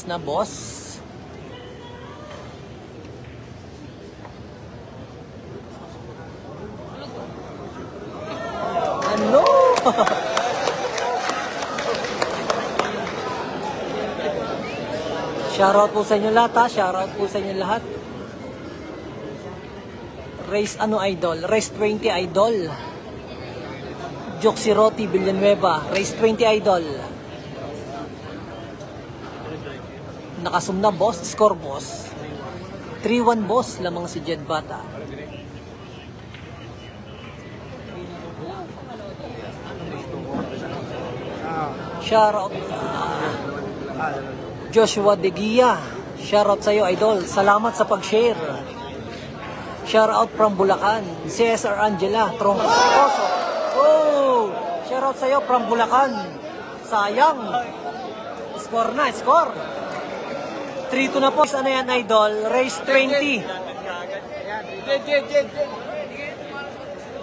Ayos na, boss. Ano? Shoutout po sa inyo lahat, ha? Shoutout po sa inyo lahat. Race ano, idol? Race 20, idol. Joxiroti Villanueva, Race 20, idol. Nakasum na, boss. Score, boss. 3-1, boss. Lamang si Jed Bata. Shoutout. Joshua De Gia. Shoutout sa'yo, idol. Salamat sa pag-share. Shoutout from Bulacan. Cesar Angela Troncoso. Oh! Shoutout sa'yo from Bulacan. Sayang. Score na, score. 3-2 na po. Ano yan, idol? Race 20.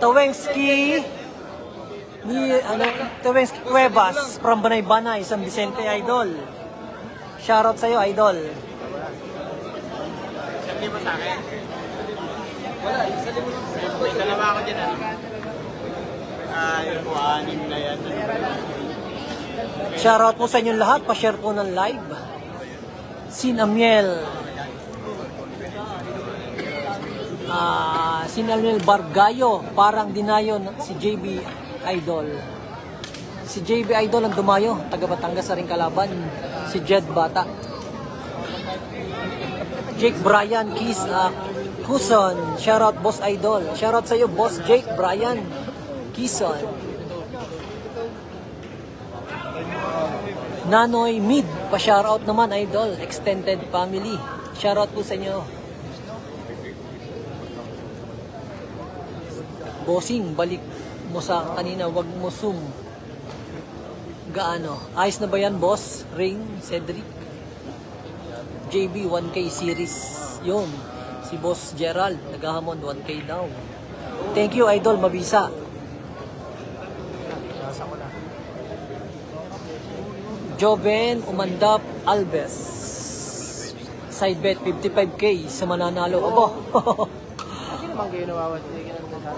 Tawengski Tawengski Cuevas from Banay-Banay, San Vicente, idol. Shoutout sa'yo, idol. Sabi mo sa akin? Wala, sabi mo. May dalawa ako dyan. Yung po, 6 na yan. Shoutout po sa inyong lahat. Pa-share po ng live. Sin Amiel. Sin Amiel Bargayo. Parang dinayo si JB Idol. Si JB Idol ang dumayo. Taga Batangas sa ring kalaban. Si Jed Bata. Jake Bryan Kuson. Shoutout, Boss Idol. Shoutout sa iyo, Boss Jake Bryan Kison. Nanoy Mid, pa-shoutout naman, idol. Extended family. Shoutout po sa inyo. Bossing, balik mo sa kanina, wag mo zoom. Gaano? Ayos na ba yan, boss? Ring, Cedric. JB 1K series. Yun. Si Boss Gerald, naghahamon 1K daw. Thank you, idol. Mabisa. Joven Umandap Alves. Side bet 55K sa mananalo. Abo.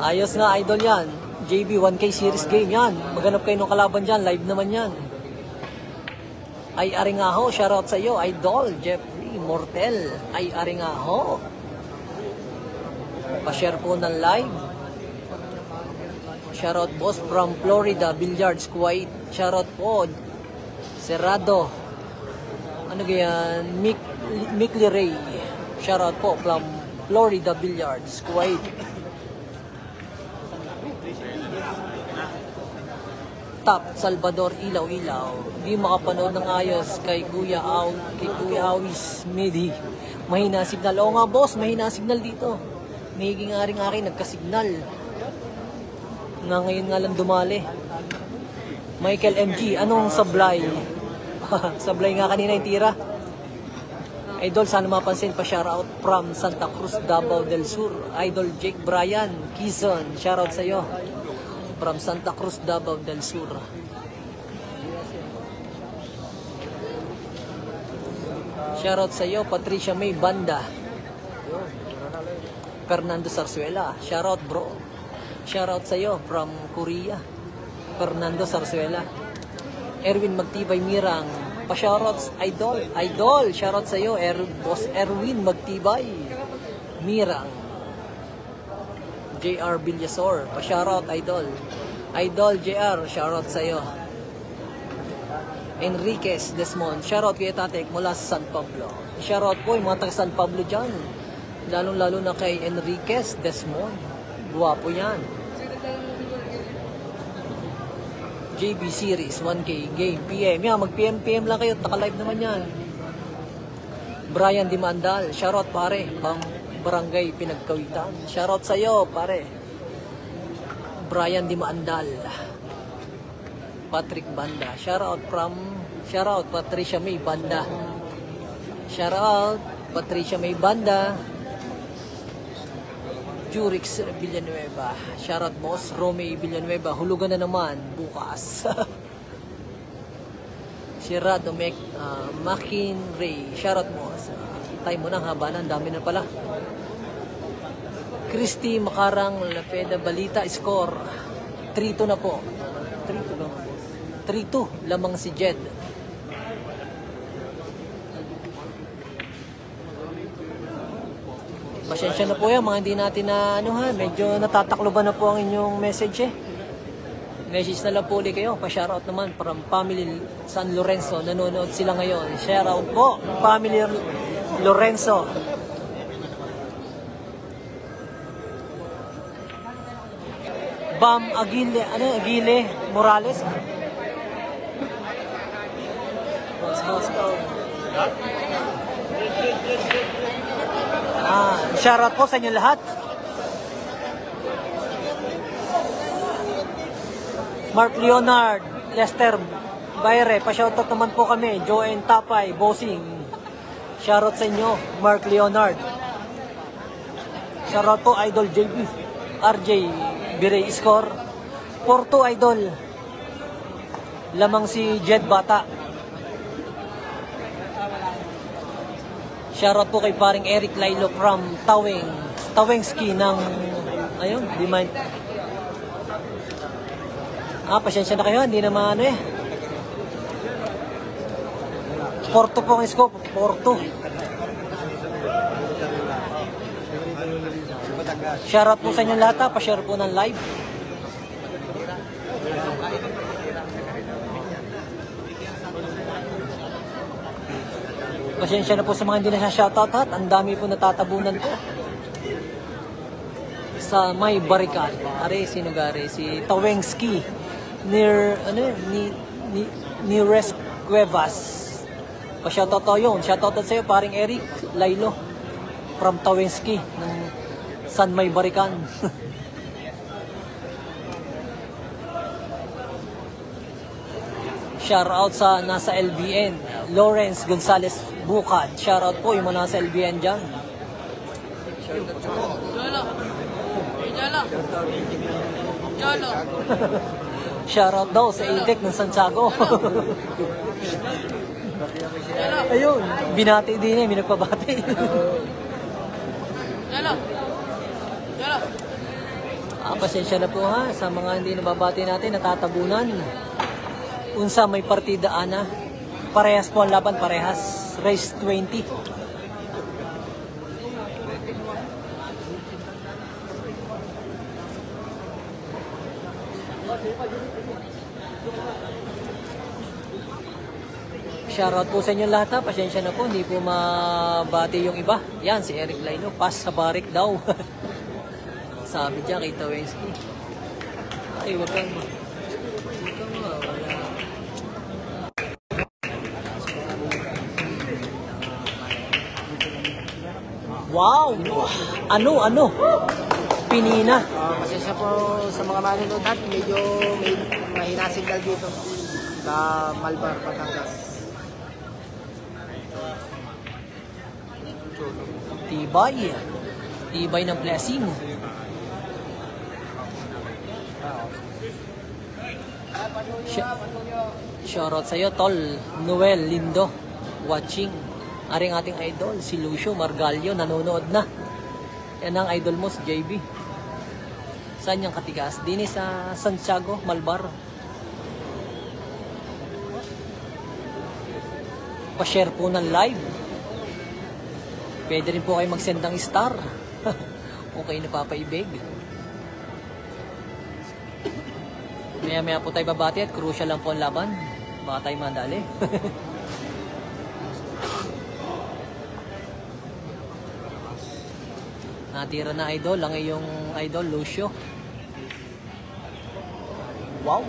Ayos nga, idol yan. JB 1K series game yan. Maghanap kayo ng kalaban dyan. Live naman yan. Ay Aringaho. Shoutout sa iyo, idol. Jeffrey Mortel. Ay Aringaho. Pa-share po ng live. Shoutout, boss from Florida Billiards, Kuwait. Shoutout po. Serrado. Ano ganyan? Mikli Ray. Shoutout po from Florida Billiards, Kuwait. Top Salvador Ilaw-Ilaw. Hindi makapanood ng ayos kay Kuya Awis Medi. Mahina signal. Oo nga, boss, mahina signal dito. Mahiging aring-aring nagka-signal. Nga ngayon nga lang dumali. Michael MG, anong sablay? Sablay nga kanina yung tira. Idol, sana mapansin pa, shoutout from Santa Cruz, Davao del Sur. Idol Jake Bryan Kison, shoutout sa iyo. From Santa Cruz, Davao del Sur. Shoutout sa iyo, Patricia May Banda. Fernando Sarsuela, shoutout bro. Shoutout sa iyo from Korea. Fernando Sarsuela. Erwin Magtibay Mirang, pa-shoutouts, idol. Idol, shoutout sa iyo, Boss Erwin Magtibay Mirang. JR Villasor, pa-shoutout, idol. Idol JR, shoutout sa iyo. Enriquez Desmond, shoutout kay Tatek mula sa San Pablo. Shoutout po yung mga taga San Pablo dyan. Lalong-lalo na kay Enriquez Desmond. Guwapo yan. JB Series 1K game PM. Yan, mag-PM lang kayo. Taka-live naman yan. Brian Dimandal. Shoutout pare. Pang Barangay Pinagkawitan. Shoutout sa'yo pare. Brian Dimandal. Patrick Banda. Shoutout Patricia May Banda. Shoutout Patricia May Banda. Jurix Villanueva. Shoutout, boss. Romy Villanueva. Hulugan na naman bukas. Si Si Radomek Makin Ray. Shoutout mo. Sa time mo na, haba na. Ang dami na pala. Christy Makarang Lapeda Balita score. 3-2 na po. 3-2 lang. 3-2. Lamang si Jed. Pasensya na po yan, mga hindi natin na medyo natatakloban na po ang inyong message eh. Message na lang po ulit kayo. Pa-shoutout naman from Family San Lorenzo. Nanonood sila ngayon. Shoutout po, Family Lorenzo. Bam Aguile, Aguile Morales. Shoutout po sa inyo lahat. Mark Leonard, Lester Bayre, pa-shoutout naman po kami. Joanne Tapay, Bossing. Shoutout sa inyo, Mark Leonard. Shoutout po, Idol JB. RJ Birey score. 4-2 Idol. Lamang si Jed Bata. Shoutout po kay paring Eric Lailo from Tawengski ng ayun, di mind. Pasensya na kayo, hindi naman 4-2 po ang scope, 4-2. Shoutout po sa inyo lahat, pa-share po ng live. Pasensya na po sa mga hindi na shoutout at ang dami po natatabunan po. Sa may barikan. Are, sino gare? Si Tawengski. Near Rest Cuevas. Pa-shoutout to yun. Shoutout sa iyo, paring Eric Lailo from Tawensky ng San May Barikan. Shoutout sa nasa LBN, Lawrence Gonzales Bukad. Shoutout po yung mga nasa LBN dyan. Jolo. Shoutout daw sa Itek ng Santiago. Ayun, binati din may nagpabati. Pasensya na po ha sa mga hindi nababati natin, natatabunan. Unsa may partida ana. Parehas po ang laban, parehas. Race 20. Shoutout po sa inyo lahat ha. Pasensya na po, hindi po mabati yung iba. Yan, si Eric Laino. Pass sa barik daw. Sabi dyan kay Tawensky. Ay, wag kang wow! Ano? Pinina. Pasensya po sa mga manonood at medyo may mahina signal dito sa Malbar, Batangas. Tibay ng blessing. Shoutout sa iyo, Tol Noel Lindo watching. Aring ating idol si Lucio Margalio nanonood na. Yan ang idol mo si JB. Saan yung katigas? Dini sa Santiago, Malbar. Pa-share po ng live. Pwede rin po kayo mag-send ng star. Okay na papaibig. Maya-maya po tayo babati at crucial lang po ang laban. Baka tayo madali. Natira na idol, ang iyong idol, Lucio. Wow!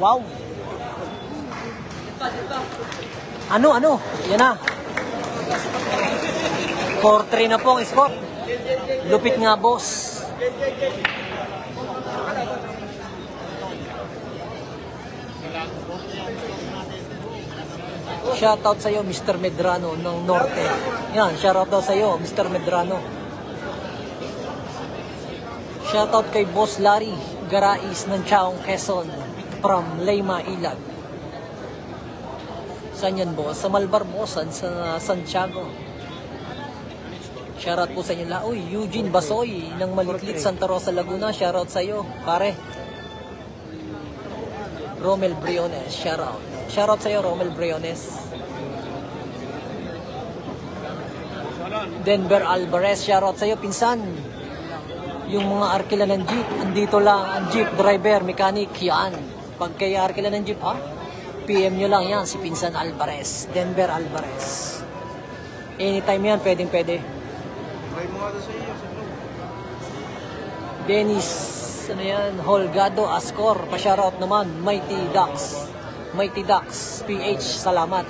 Wow! Ano? Yan na. 4-3 na po ang score. Lupit nga, boss. Shoutout sa iyo, Mr. Medrano ng Norte. Yan, shoutout daw sa iyo, Mr. Medrano. Shoutout kay Boss Larry Garais ng Chaong, Quezon. from Leyma, Ilag. Saan yan, boss? Sa Malbarbosan, sa Santiago. Shoutout po sa inyo lahat. Uy, Eugene Basoy ng Malitlit, Santa Rosa, Laguna. Shoutout sa iyo, pare. Romel Briones, shoutout. Shoutout sa iyo, Romel Briones. Denver Alvarez, shoutout sa iyo, pinsan. Yung mga arkila ng jeep, andito lang ang jeep driver, mechanic, yan. Pag kaya arkila ng jeep, ha? PM nyo lang yan, si pinsan Alvarez. Denver Alvarez. Anytime yan, pwede. Dennis, ano yan, Holgado Ascor, pa-shoutout naman, Mighty Ducks PH, salamat.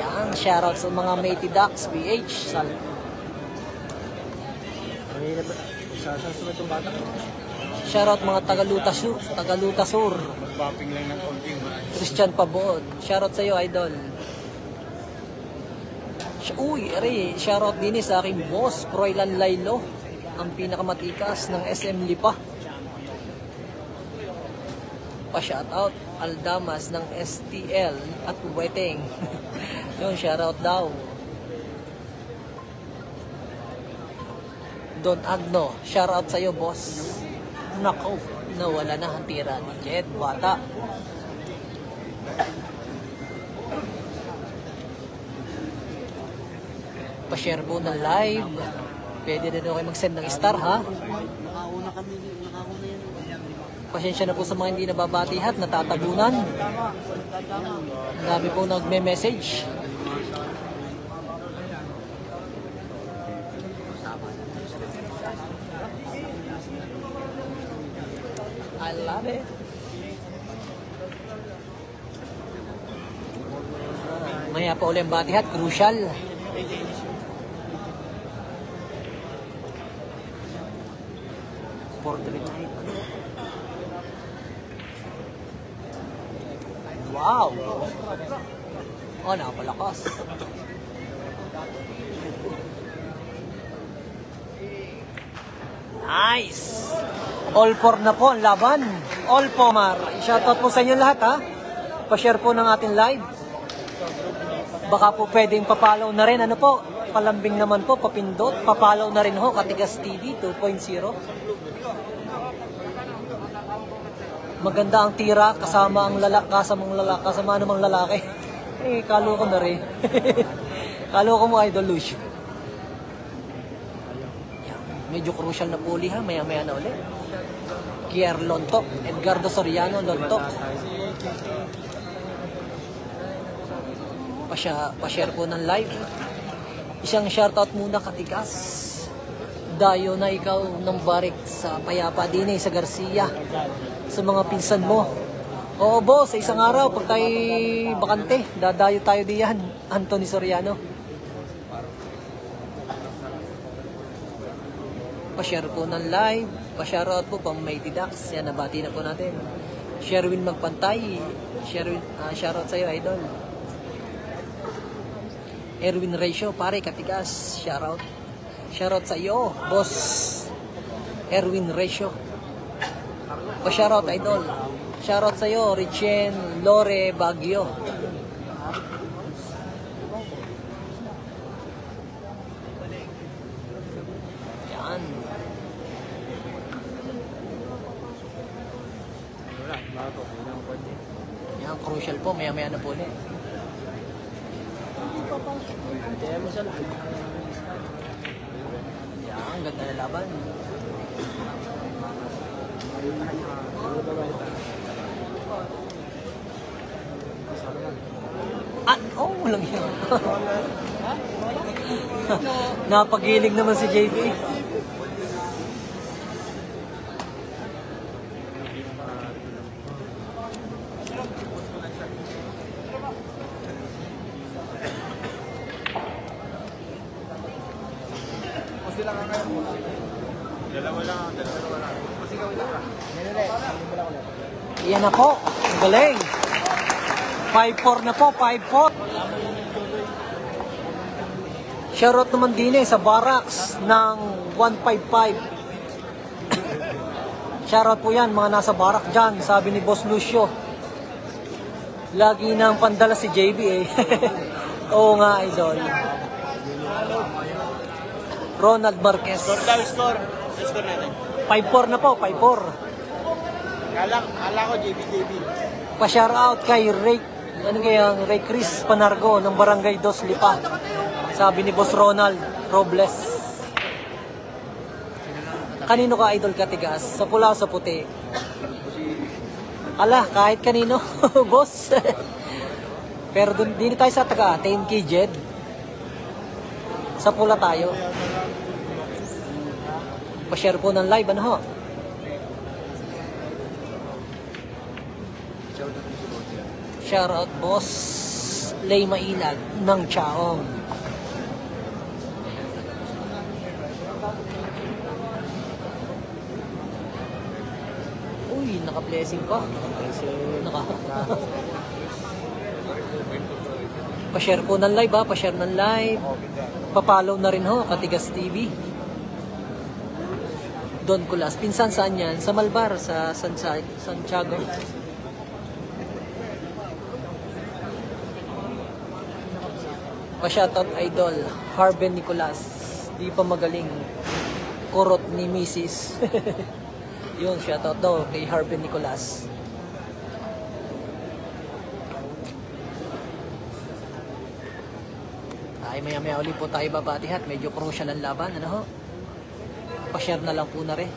Yan, shoutout sa mga Mighty Ducks PH, shoutout mga Tagaluta Sur. Magbapping lang ng konti. Christian Pabod, shoutout sa iyo, idol. Uy, shoutout din sa aking boss, Froilan Laylo, ang pinakamatikas ng SM Lipa. Pa-shoutout, Aldamas ng STL at Weteng. Yun, shoutout daw. Don Agno, shoutout sa iyo, boss. Nako, nawala na ang tira ni Jet, bata. Pa-share po ng live. Pwede din ako mag-send ng star, ha? Nakauna yan. Pasensya na po sa mga hindi nababati at natatabunan. Dami po nagme-message. I love it. Maya pa ulit ang batihat, crucial. Portrait. Wow! Oh, napalakas. Nice! All for na po ang laban. All for, Mar. Shoutout po sa inyo lahat, ha? Pa-share po ng ating live. Baka po pwedeng papalaw na rin. Ano po? Palambing naman po, papindot. Papalaw na rin ho, Katigas TV 2.0. Maganda ang tira kasama ang kasama namang lalaki. Eh, kalo ko na rin. Kalo ko mo, Idol Lucio. Medyo crucial na puli, ha? Maya-maya na ulit. Kier Lontok, Edgardo Soriano Lontok. Pa-share po ng live. Isang shoutout muna, Katigas. Dayo na ikaw ng barik sa Payapa din sa Garcia. Sa mga pinsan mo. Oo, boss, sa isang araw, pag tayo bakante, dadayo tayo diyan. Anthony Soriano. Pa-share po ng live. Pa-shoutout po pang Mighty Ducks. Yan, nabati na po natin. Sherwin Magpantay. Shoutout sa'yo, idol. Erwin Ratio, pare, Katigas. Shoutout. Shoutout sa iyo, boss. Erwin Ratio. Pa-shoutout, idol. Shoutout sa iyo, Richen Lore Baguio. Yan. Yan, crucial po. Maya-maya na po ulit. Yan, ganda na laban. Walang yun. Napagilig naman si JB. Dalawa lang. Iyan na po. Ang galing. 5-4 na po. 5-4. Shoutout naman din sa Barracks ng 155. Shoutout po yan, mga nasa barak dyan, sabi ni Boss Lucio. Lagi nang pandala si JB eh. Oo nga, idol. Ronald Marquez. Score daw, score. Score natin. 5-4 na po, 5-4. Kala ko JB. Pa-shoutout kay Ray, Ray Chris Panargo ng Barangay Dos Lipa. Sabi ni Boss Ronald Robles. Kanino ka idol katigas? Sa pula o sa puti? Ala, kahit kanino, boss. Pero dito tayo sa taga, 10K Jed. Sa pula tayo. Pa-share po ng live, ano ho? Shoutout boss Lay Mailag ng Chaong. Uy, naka-blessing pa. Pa-share po ng live ha, pa-share ng live. Pa-follow na rin ho, Katigas TV. Don Kulas. Pinsan saan yan? Sa Malbar, sa Santiago. Pa-shoutout idol, Harben Nicolas. Di pa magaling. Kurot ni Mrs. Yun, shoutout daw kay Harben Nicolas. Ay, maya-maya ulit po tayo babatihat. Medyo crucial ang laban. Ano ho? Pa-share na lang po na rin.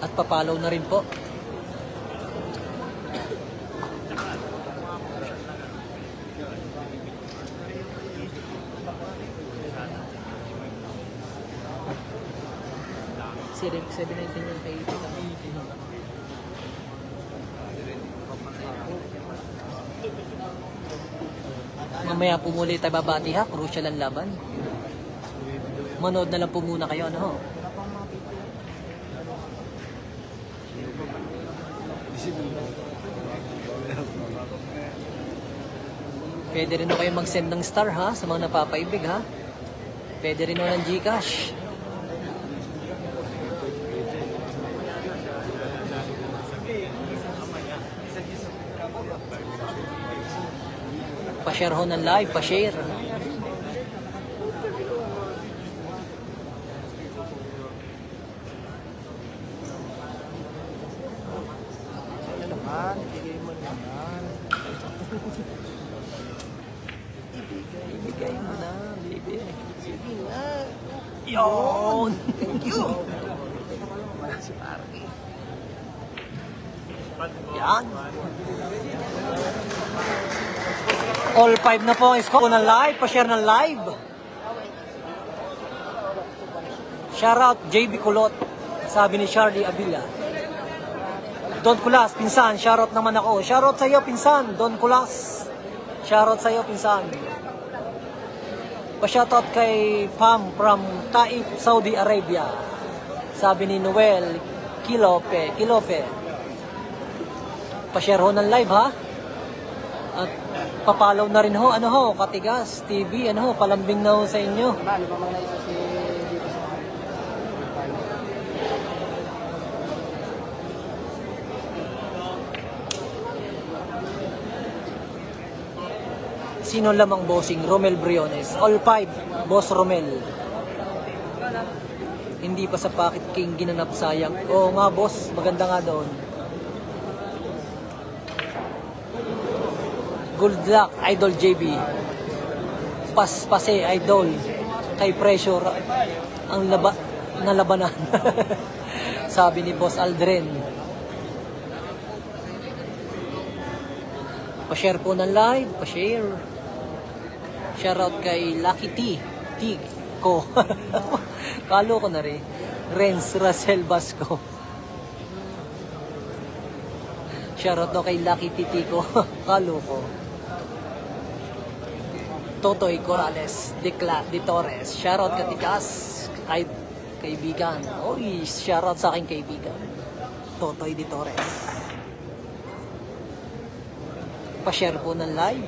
At pa-follow na rin po. Seven yung kay mamaya po muli tayo babati ha, crucial ang laban. Manood na lang po muna kayo, ano ho? Pwede rin o kayo mag-send ng star ha, sa mga napapaibig ha. Pwede rin o ng Gcash. Pa-share ho ng live, pa-share. Ibigay mo na, baby. Sige na. Yun! Thank you! Yan. All 5 na po. Isko ng live. Pa-share ng live. Shoutout JB Kulot. Sabi ni Charlie Avila. Don Kulas, pinsan. Shoutout naman ako. Shoutout sa iyo, pinsan. Don Kulas. Shoutout sa iyo, pinsan. Pa-shoutout kay Pam from Taif, Saudi Arabia. Sabi ni Noel Kilofe. Pa-share ho ng live ha. At papalaw na rin ho, ano ho, Katigas TV, ano ho, palambing na ho sa inyo. Sino lamang bossing? Romel Briones. All 5, Boss Romel. Hindi pa sa Pocket King ginanap, sayang. Oo nga boss, maganda nga doon. Good luck, Idol JB. Paspase, Idol. Kay pressure ang nalabanan. Sabi ni Boss Aldrin. Pa-share po ng live, pa-share. Shoutout kay Lucky T ko. Kalo ko na rin. Renz Russell Basco. Shoutout daw kay Lucky T ko. Kalo ko. Totoy Corrales de Torres. Shoutout Katigas. Kaibigan. Oy, shoutout sa aking kaibigan. Totoy de Torres. Pa-share po ng live.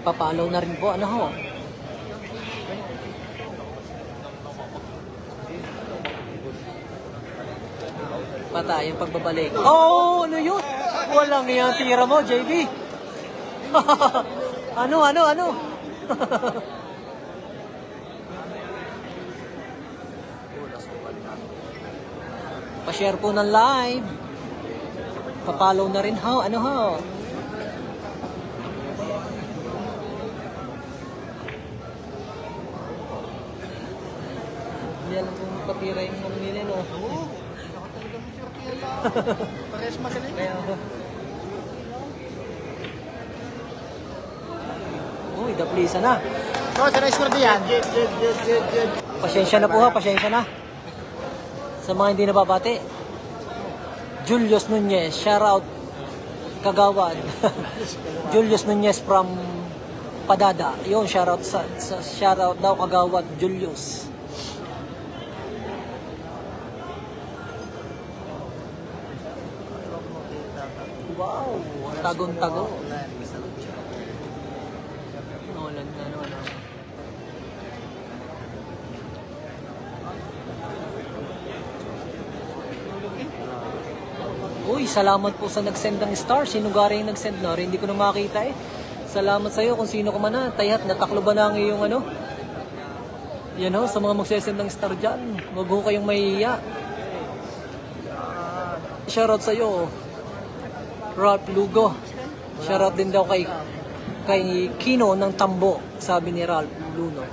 Pa-follow na rin po. Ano ho? Patay yung pagbabalik. Oh, ano yun? Walang yung tira mo, JB. ano? Pa-share po ng live. Pa-follow na rin ho. Ano ho? Hindi alam kung patira yung mamili, no? Oo. Pares magaling. Kaya ba? Uy, daplisa na. So, sa na-score din yan. Pasensya na po ha, pasensya na. Sa mga hindi nababati. Julius Nunez, shout out Kagawad. Julius Nunez from Padada. Yun, shout out shout out daw Kagawad Julius. Wow, tagong-tago. Nolan na naman. Uy, salamat po sa nag-send ng star. Sino gari yung nag-send na? Hindi ko na makita eh. Salamat sa'yo kung sino ka man na. Tayat, nataklo ba na ang iyong ano? Yan ho, sa mga magsesend ng star dyan. Huwag ho kayong mahihiya. Shoutout sa'yo. Ralph Lugo. Shoutout din daw kay Kino ng Tambo. Sabi ni Ralph Luno.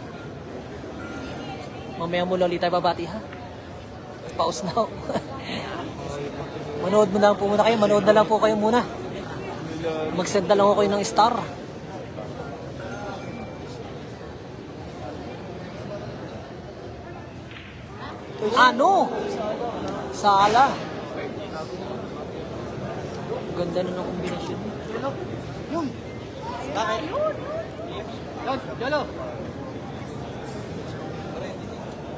Mamaya mula ulit tayo babati ha. Pause now. Manood mo na lang po muna kayo. Manood na lang po kayo muna. Mag-send na lang ako kayo ng star. Ano? Sala. Ganda na ng kombinasyon. Yun. Bakit? Yun, Yolo.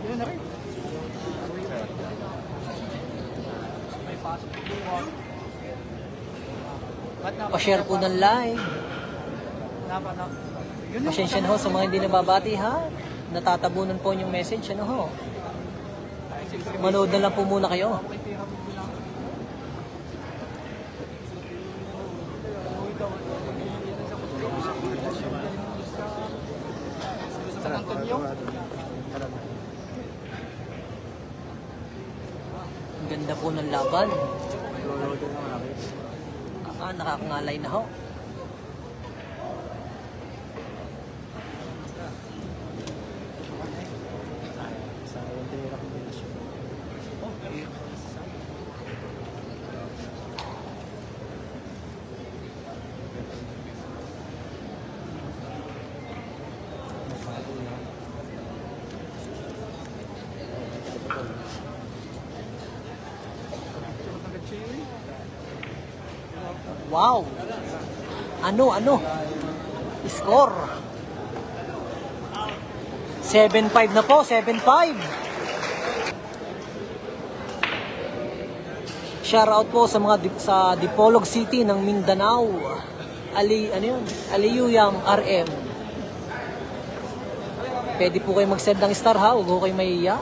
Yun na rin. Pa-share po ng live. Pasensya na ho sa mga hindi nababati ha. Natatabunan po yung message. Ano ho? Manood na lang po muna kayo. Ang ganda po ng laban. Nakakangalay na ho. Wow! Ano? Score! 7-5 na po, 7-5! Shoutout po sa mga sa Dipolog City ng Mindanao. Aliyuyang RM. Pwede po kayo mag-send ng star ha, huwag po kayo mahiya.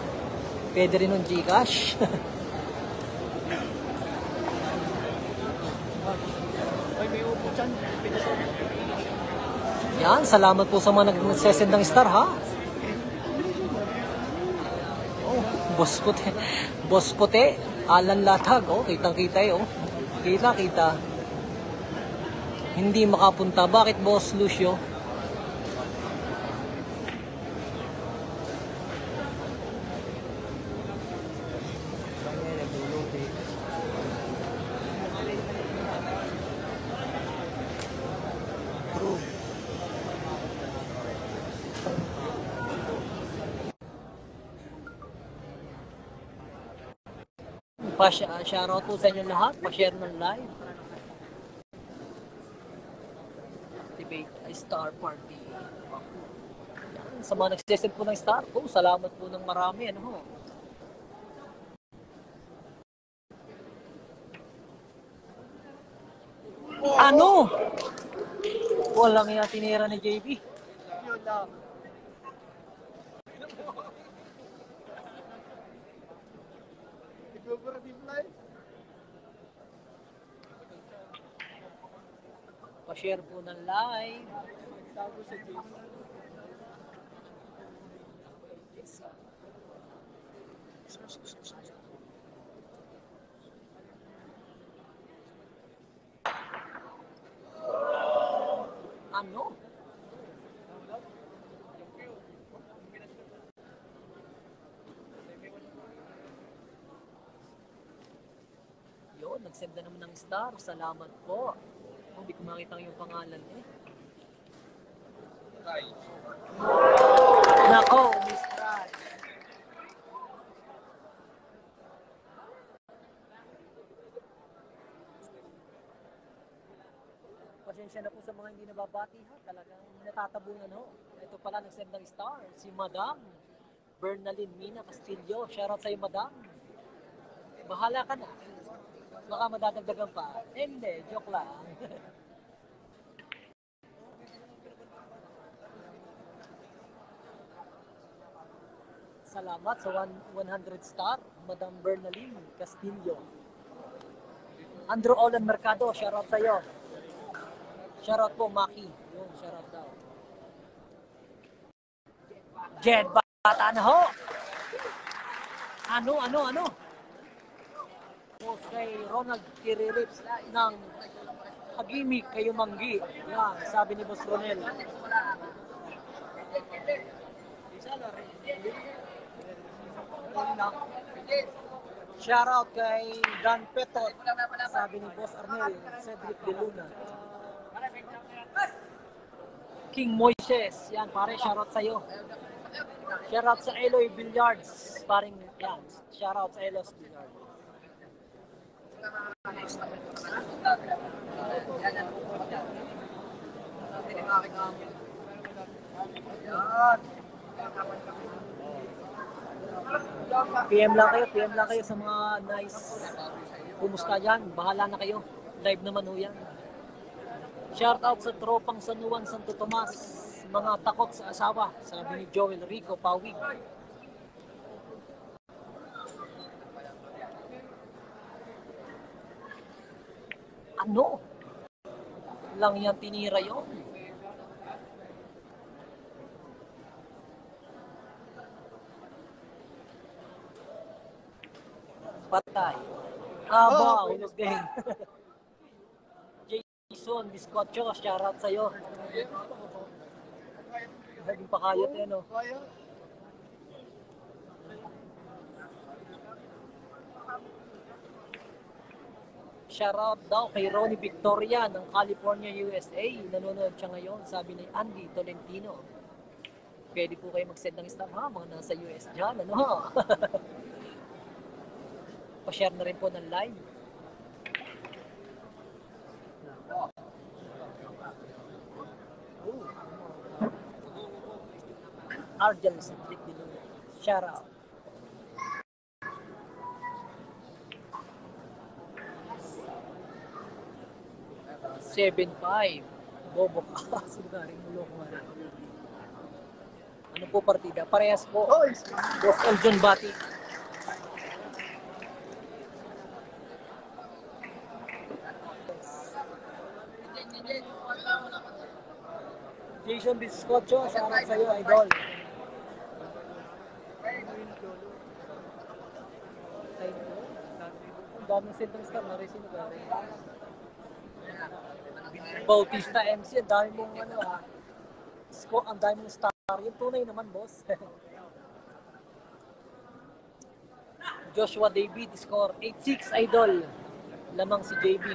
Pwede rin ng Gcash. Yan, salamat po sa mga nag-send ng star ha. Oh, Boss Puti, Alan Latag, oh, kitang-kita eh, oh. Kita. Hindi makapunta. Bakit, Boss Lucio? Shoutout po sa inyo lahat. Pa-share ng live. Activate a star party. Yan. Sa mga nagsisend po ng star po, salamat po ng marami. Ano ho? Ano? Walang yung tinira ni JB. Yun lang. Nag-cooperative life. pa-share po ng live. Ano? Yun, nag-send na naman ng star. Salamat po. Hindi ko makita yung pangalan eh. Nako, Miss Rai. Pasensya na po sa mga hindi nababati ha. Talagang natatabunan ho. Ito pala nag-send ng star. Si Madam Bernalyn Mina Castillo. Shoutout sa'yo, Madam. Bahala ka na. Baka madadagdagan pa. Hindi, joke lang. Salamat sa 100 star, Madam Bernalyn Castillo. Andrew Olan Mercado, shoutout sa'yo. Shoutout po, Maki. Yun, shoutout daw. Jed, bata na ho! Ano? Po kay Ronald Kiririps ng Hagimik kayo manggi. Yan, sabi ni Boss Ronel. Shoutout kay Dan Petot, sabi ni Boss Arnel, Cedric De Luna. King Moises, yan pare, shoutout sa'yo. Shoutout sa Eloy Billiards, paring yan, shoutout sa Eloy Billiards. PM lang kayo sa mga nice. Kumusta dyan? Bahala na kayo. Live naman ho yan. Shout out sa tropang San Juan Santo Tomas. Mga takot sa asawa, sabi ni Joel Rico Pawig. Ano? Lang yan tinira yun. Patay. Aba, hulog din. Jason Biscotcho, shoutout sa'yo. Naging pakayot yan, no? Shoutout daw kay Ronnie Victoria ng California, USA. Nanonood siya ngayon, sabi ni Andy Tolentino. Pwede po kayo mag-send ng star, ha? Mga nasa US dyan, ano? Pa-share na rin po ng live. Argel Cedric De Luna. Shout out. $7-5. Bobo ka. Sigaring mulo ko nga. Ano po partida? Parehas po. Boss Eljon Bati. Jason Biscotcho, shoutout sa'yo, idol. Ang daming sentang star na rin sino ka rin. Bautista MC, ang dami mong ano ha. Ang dami mong star. Yung tunay naman, boss. Joshua David, score 8-6, idol. Lamang si JB.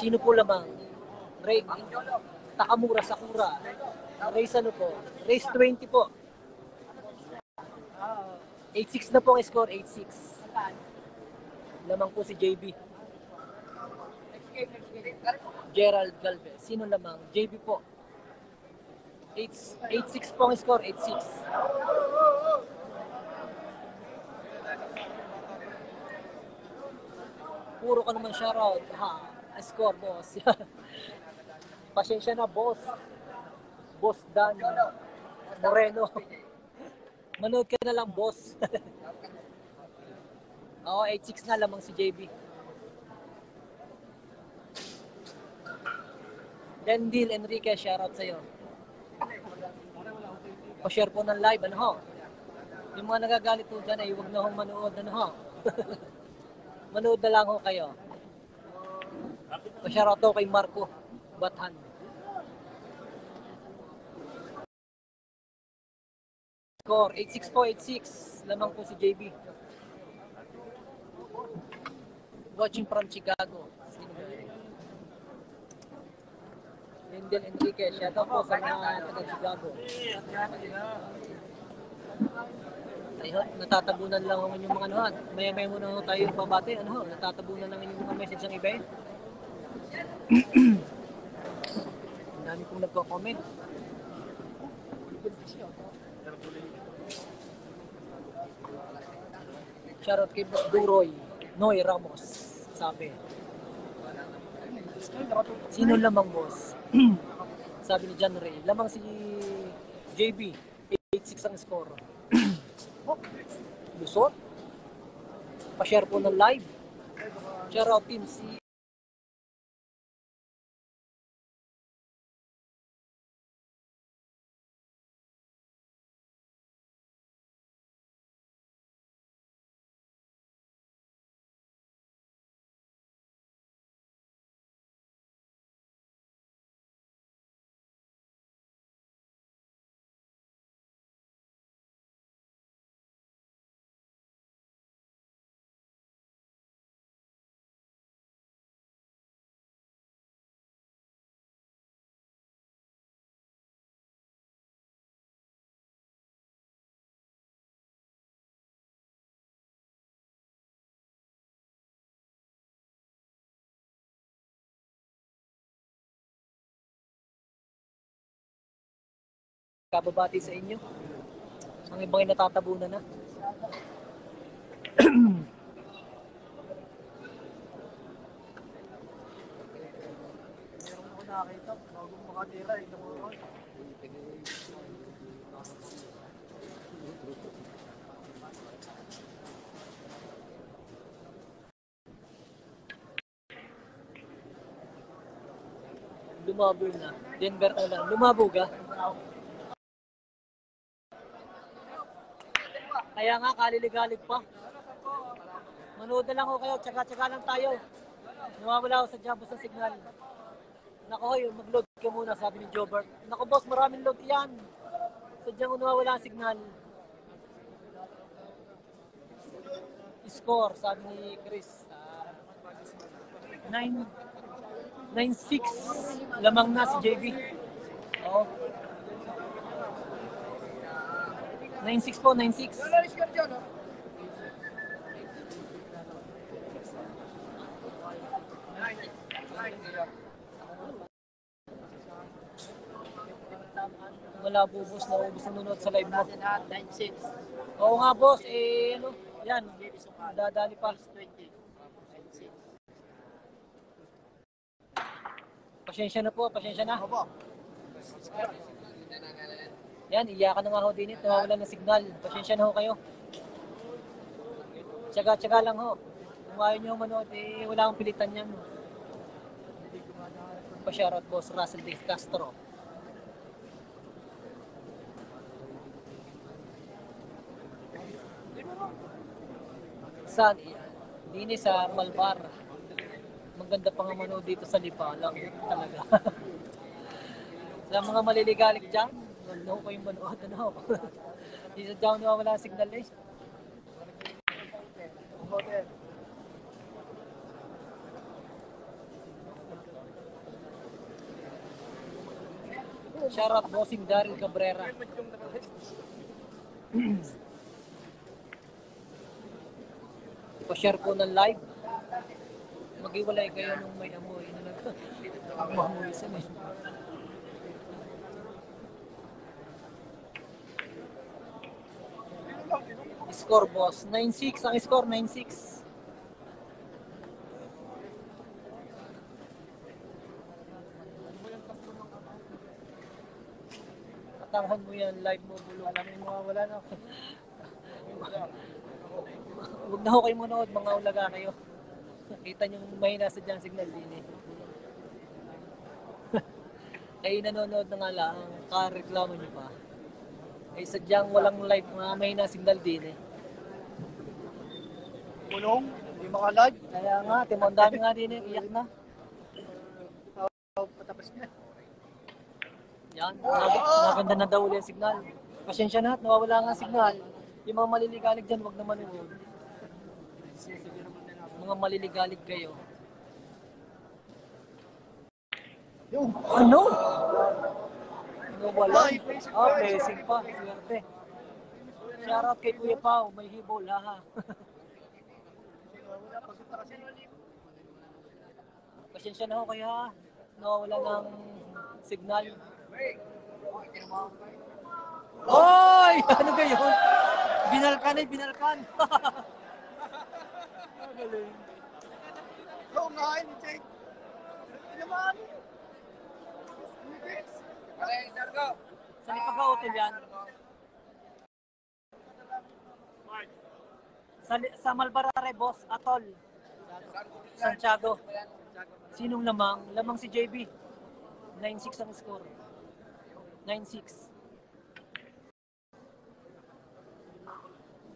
Sino po lamang? Ray Takamura Sakura. Race ano po? Race 20 po. 8-6 na po ang score, 8-6. Lamang po si JB. Gerald Galvez. Sino lamang? JB po. 8-6 po ang score, 8-6. Puro ka naman shoutout. Ha, score, boss. Pasensya na, boss. Boss Dan Moreno. Manood ka na lang, boss. Oo, 8-6 na lamang si JB. Rendil Enrique, shoutout sa'yo. Pa-share po ng live, ano ho? Yung mga nagagalit po dyan ay huwag na hong manood, ano ho? Manood na lang ho kayo. Pa-share out kay Marco Bathan. Score 86 po, 86. Lamang po si JB. Watching from Chicago. Sino ba yun? Rendel Enrique, shoutout po sa mga taga Chicago. Ayun, natatabunan lang naman yung mga ano. Maya-maya muna ho tayo babati. Ano ho, natatabunan lang yung mga message ng iba eh. Ang dami pong nagko-comment. Shoutout kay Boss Duroy, Noy Ramos, sabi. Sino lamang boss? Sabi ni John Ray, lamang si JB, 86 ang score. Lusot? Pa-share po ng live. Shoutout team si kababati sa inyo. Ang ibang ay natatabunan na. Meron ako nakakita, bagong makatira, ito mo ron. Lumabog na. Denver ulan. Lumabog ah. Kaya nga, kaliligalig pa. Manood na lang ho kayo, tsaga-tsaga lang tayo. Nawawala ako sa jumbo sa signal. Nako, hoy, mag-load ka muna, sabi ni Jobert. Nako boss, maraming load yan. Sadyang nawawala ang signal. Score, sabi ni Chris. 9-6. Lamang na si JB. Oo. 9-6 po, 9-6. Wala po boss, naubos na nunod sa live mo. 9-6. Oo nga boss, ano, yan, dadali pa. 20. Pasensya na po, pasensya na. Opo. Yan, iyakan na nga ho din ito, nawawala ng signal. Pasensya na ho kayo. Tsaga-tsaga lang ho. Kung ayaw nyo manood, wala akong pilitan yan. Pa-shoutout boss, Russell Dave Castro. Saan? Dini sa Malbar. Maganda pa nga manood dito sa Lipalang. Talaga. Sa mga maliligalig dyan, huwag na ho kayong manood. Ano? Di sa dyan wala signal eh. Shoutout bossing Daryl Cabrera. Pa-share po ng live. Mag-iwalay kayo nung may amoy na nag-amoy sa may. Score boss, 9-6. Ang score, 9-6. Patanghon mo yan, live mo, bulo. Alam mo yung mga wala na. Huwag na ho kayo manood, mga ulaga kayo. Kita nyo mahina sa dyan signal din eh. Ay nanonood na nga lang, kareklamo niyo pa. Ay sadyang walang live, mga may na signal din eh. Punong, hindi makalag. Kaya nga, timon dami nga din eh, iyak na. Patapos na. Yan, naganda na daw ulit ang signal. Pasensya na, nawawala nga ang signal. Yung mga maliligalig dyan, wag naman yun. Mga maliligalig kayo. Yung, Ano? Ano wala? Ah, blessing pa. Swerte. Shoutout kay Kuya Pao. May hibol, ha. Pasensya na ho kaya nawawala ng signal. Hoy! Ano ba yun? Binalkan eh, binalkan. Galing. Oo nga, ni Jake. Hindi naman. Saan ipag-hotel yan? Sa Malbarare, boss. Atol. Santiago. Sinong lamang? Lamang si JB. 9-6 ang score. 9-6.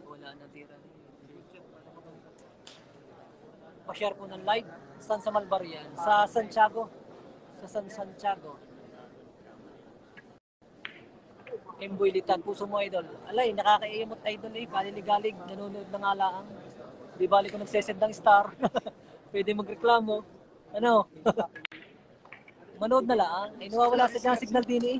Wala na tira. Pa-share po ng live. Saan sa Malbar yan? Sa Santiago. Sa San Santiago. Emboy Litan, puso mo idol. Alay, nakakaiyamot idol eh. Kaliligalig, nanonood ng alaang. Di bali ko nagsesend ng star. Pwede magreklamo. Ano? Manood na lang. Ay, nawawala sa dyan signal din eh.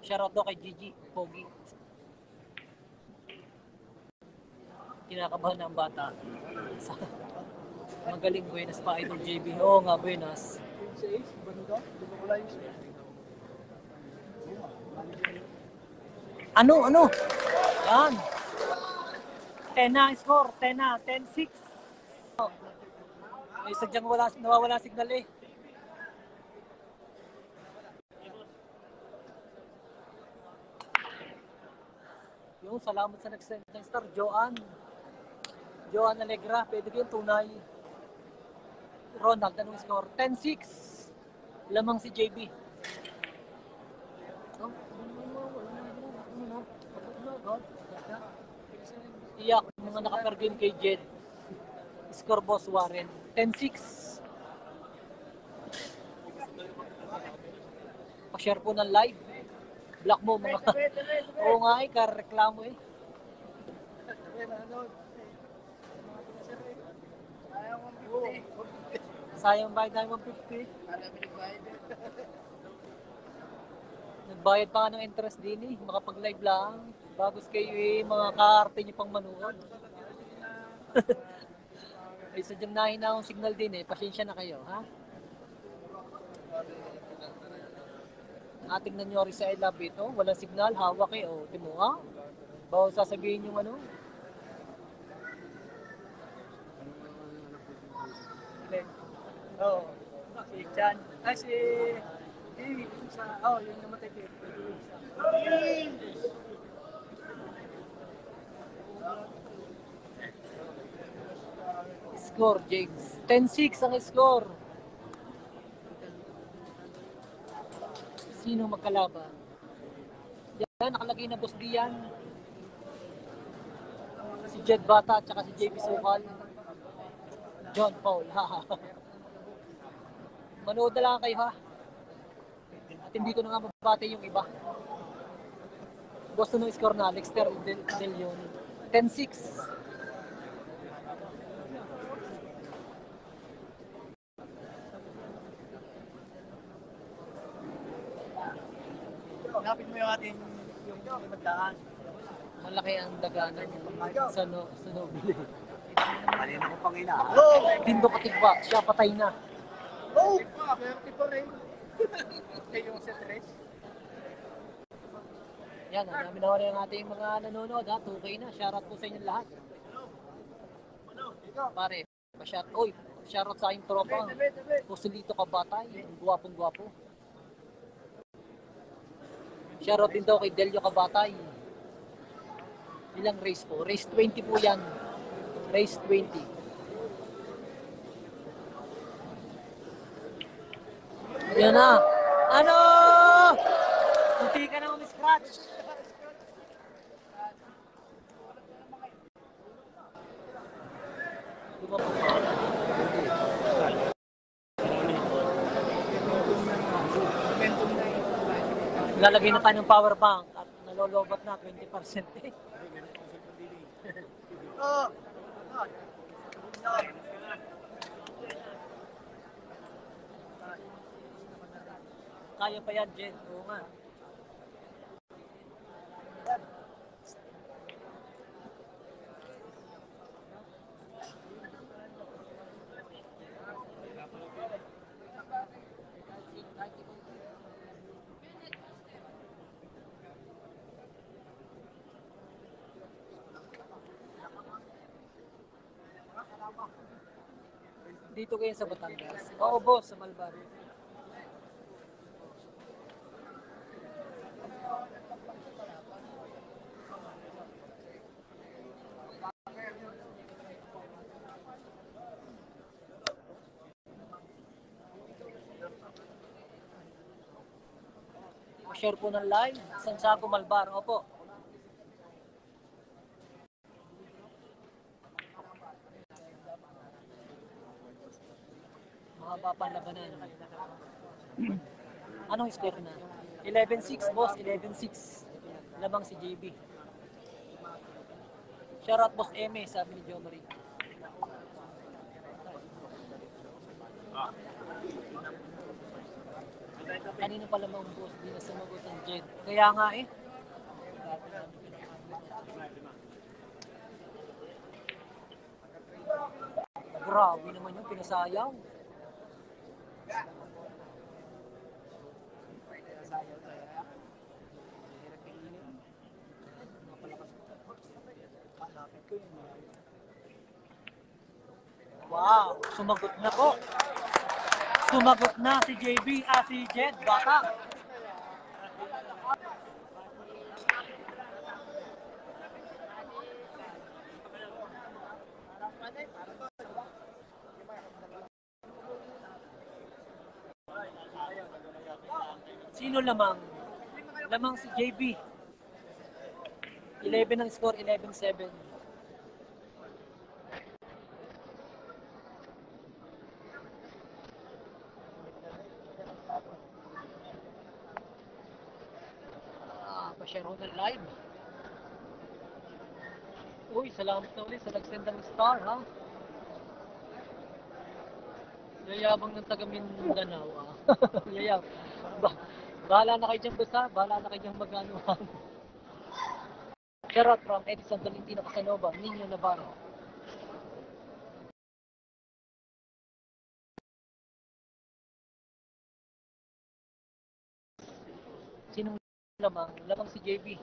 Shoutout daw kay Gigi, Pogi. Kinakabahan na ang bata. Magaling Buenas pa, Idol JB. Oo nga, Buenas. Ano? Yan. 10 na score. 10 na. 10-6. May sadyang nawawala signal eh. Yung salamat sa nag-send ng star, Joanne Allegra, pwede ko yung tunay. Ronald, anong score? 10-6. Lamang si JB. Iyak, mga nakapergame kay Jed. Score boss Warren. 10-6. Pa-share po ng live. Block mo mga... Oo nga eh, kareklamo eh. Sayang bayad tayo 150. Nagbayad pa nga ng interest din eh. Makapag-live lang. Bagos kayo eh, mga kaarte nyo pang manood. Ay sadyang nahina akong signal din eh. Pasensya na kayo, ha? Tingnan nyo rin sa I love it, oh. Walang signal, hawak eh, oh. Timo, ha? Bawa sasabihin yung ano. Oo. Si Chan. Ay, si... yun namatay ko. Score, James. 10-6 ang score. Sino magkalaban? Yan, nakalagay na boss diyan. Si Jed Bata at saka si JP Sukal. John Paul. Manood na lang kayo ha. At hindi ko na nga mabate yung iba. Boss ng score na, Lexter Del Leon. 10-6. Lapit mo yung ating yung magdaan. Malaki ang daganan sa Nobile. Malino ko pang ina. Tindo katigba, siya patay na. Oh! Swerte pa rin. Kayo yung set race. Yan, ang dami na yung ating mga nanonood ha. 2K na, shoutout po sa inyo lahat. Pare, pa-shout. Oy, shoutout sa aking tropa. Pusulito ka batay, guwapong guwapo. Shoutout din daw kay Delio Kabatay. Ilang race po? Race 20 po yan. Race 20. Yan na. Ano? Hindi ka na scratch. Lalagay na tayo ng power bank at nalolobat na 20% eh. Kaya pa yan, Jen. Oo nga. Dito kayo sa Batangas. Oo, boss, sa Malbar. Pa-share po ng live. Santiago Malbar. Opo. Mahaba pa ang labanan. Anong score na? 11-6, boss. 11-6. Lamang si JB. Shoutout, boss Eme, sabi ni Jo Marie. Kanino pa lamang, boss? Di na sumagot ang Jed. Kaya nga eh. Grabe naman yung pinasayaw. Wow, sumagot na po. Sumagot na si JB, si Jed, baka. Sino lamang? Lamang si JB. 11 ang score, 11-7. Pa-share ho ng live. Uy, salamat na ulit sa nag-send ng star, ha? Yayabang ng taga Mindanao, ah. Yayab. Bahala na kayo dyan, boss, ha? Bahala na kayo dyan mag-ano, ha? Shoutout from Edison Tolentino Casanova, Nino Navarro. Sinong lamang? Lamang si JB.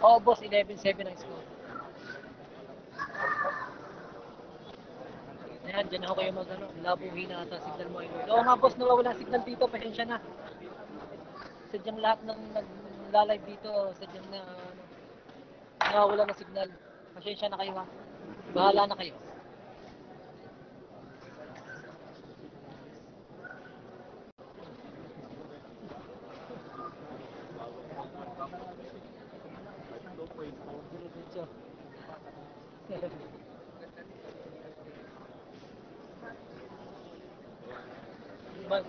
Oh, boss, 11-7 ang score. Ayan, dyan ako kayo mag-ano. Labong hina ata signal mo. Oo nga, boss, nawawala ang signal dito. Pasensya na. Sadyang lahat ng nag-live dito, sadyang na, nawawala ng signal. Pasensya na kayo, ha. Bahala na kayo. Mag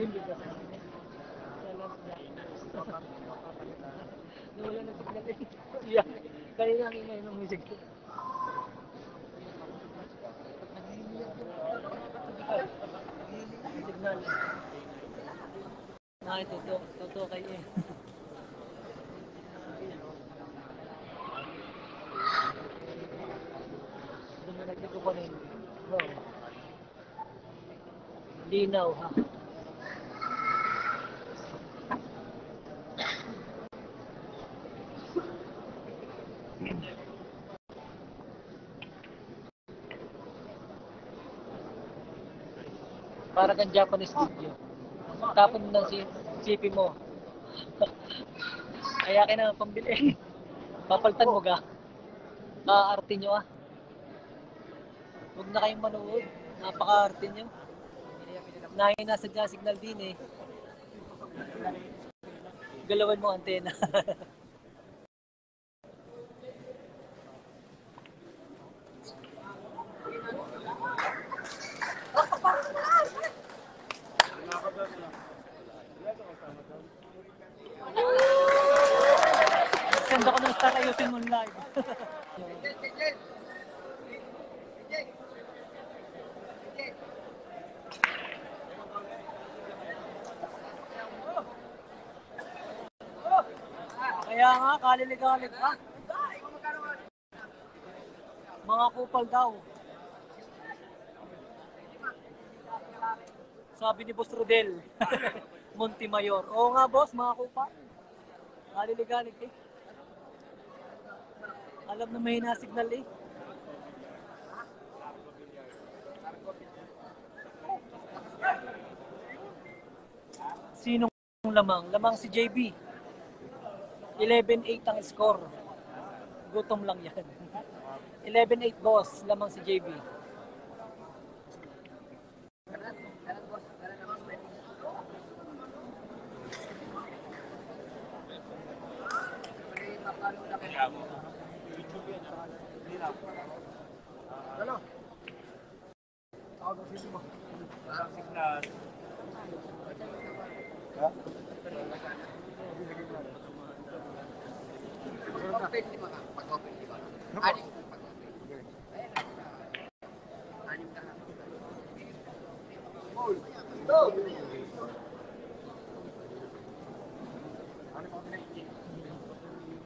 Hindi ka sa akin. Salam niya. Nawala na signal eh. Yeah. Kanina ang ingay ng music ko. Signal. Totoo kayo eh. Dumanagdag ko pa rin. Oh. Linaw ha. Para kang Japanese video. Tapon mo ng sipi mo. Kaya ka na pambili. Papaltan mo ga. Kaarte nyo ah. Huwag na kayong manood. Napaka-arte nyo. Nahin nasa dyan signal din eh. Galawan mo antena. Send ako ng star, ayusin mo live. Kaya nga, kaliligalit ha. Mga kupal daw. Sabi ni Boss Rodel. Montemayor. Oo nga boss, mga kupal. Kaliligalit eh. Alam na may na-signal eh. Sinong lamang? Lamang si JB. 11-8 ang score. Gutom lang yan. 11-8 boss, lamang si JB.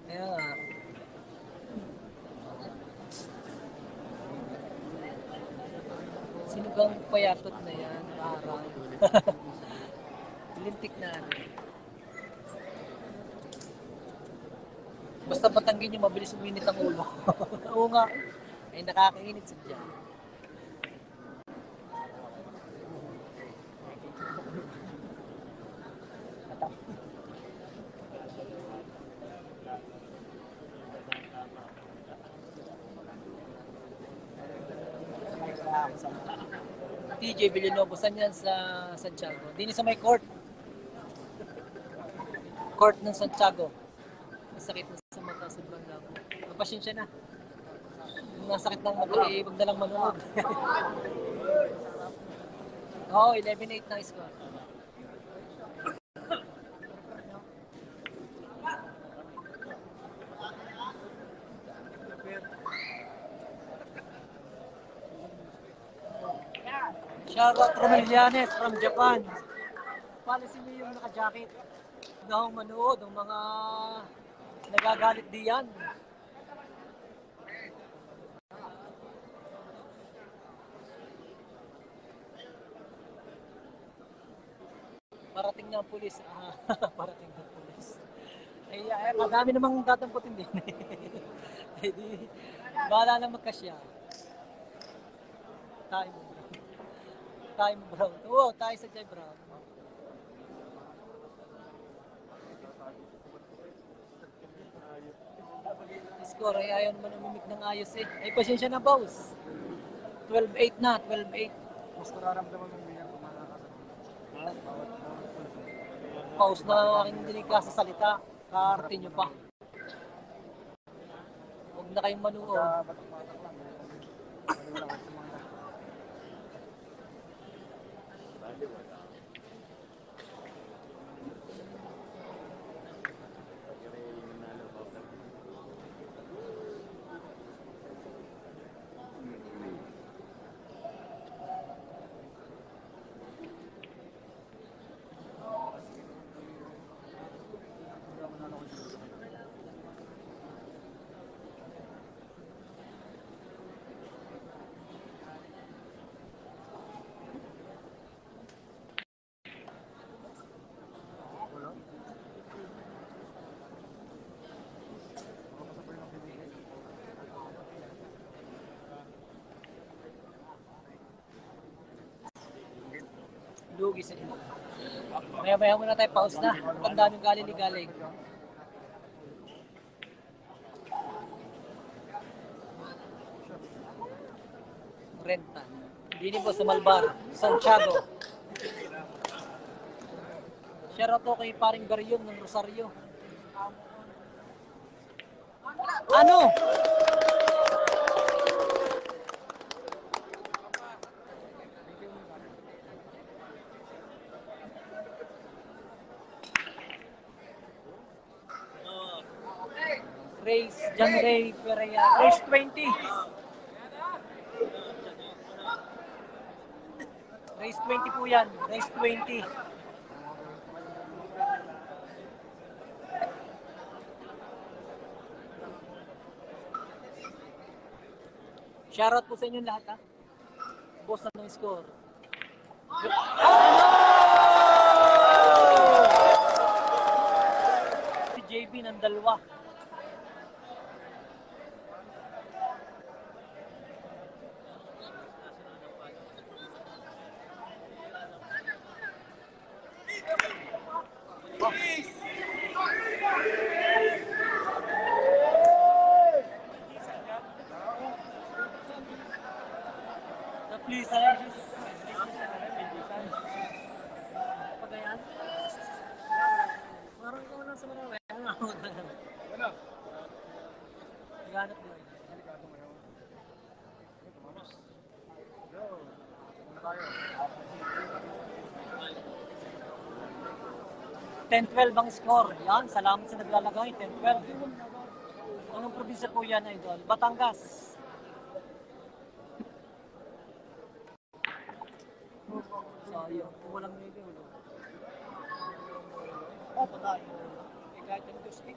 Kaya nga. Sinugang payatot na yan, parang. Lintik na. Basta patanggin nyo, mabilis uminit ang ulo. Oo nga. Ay nakakainit sa dyan. TJ Villanovo, saan yan sa Santiago? Dini sa may court. Court ng Santiago. Masakit na sa mata, sobrang labo. Mapasensya na. Kung nasakit ng mata, eh, huwag na lang manood. Oo, 11-8 na score. Shoutout Romelianes from Japan. Policy mo yung naka-jacket. Huwag na akong manood ng mga nagagalit diyan. Parating na ang pulis. Parating na ang pulis. Ay, madami namang tatamputin din. Eh di, bahala na magkasya. Tayo mo. Tayo mo brown. Oo, tayo sa Jai Brown. Score ay ayaw naman umimik ng ayos eh. Ay pasensya na boss. 12-8 na, 12-8. Mas nararamdaman mo bilang kumakakas. Pause na aking dinig ka sa salita. Kaarte nyo pa. Huwag na kayong manuod. Batak-batak lang. Wala kasi mga Lugi sa inyo. Maya-maya muna tayo, pause na. Tandaan yung galing. Renta. Dini po sa Malbar, Santiago. Shoutout to kay paring Garion ng Rosario. Ano? Race, John Ray Pereira. Race 20. Race 20 po yan. Race 20. Shoutout po sa inyo lahat ha. Boss na ng score. Si JB ng dalawa. Please, Pagayan? Parang ikaw lang sa marami. Ganap mo. 10-12 ang score. Yan, salamat sa naglalagay. 10-12. Anong probinsya po yan, Idol? Batangas. Sayang. Kung walang nili, wala. Pagkain. Kahit yung gusti.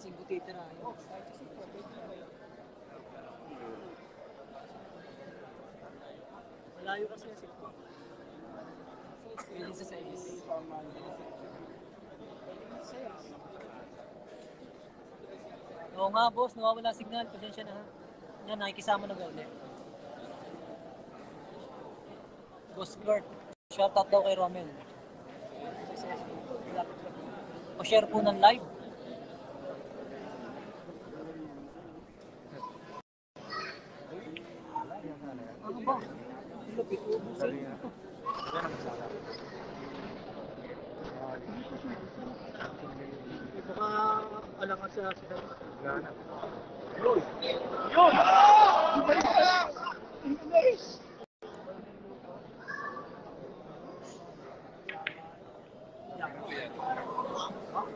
Singgo titira. Malayo kasi yung singgo. Pili sa service. Oo nga boss, nawawala signal. Pasensya na ha. Yan, nakikisama na gawin. Boss Kurt, shoutout daw kay Romel. O-share po ng live. Ano ba? Lupit ko. Baka alangan sa sila. Yun! Yun!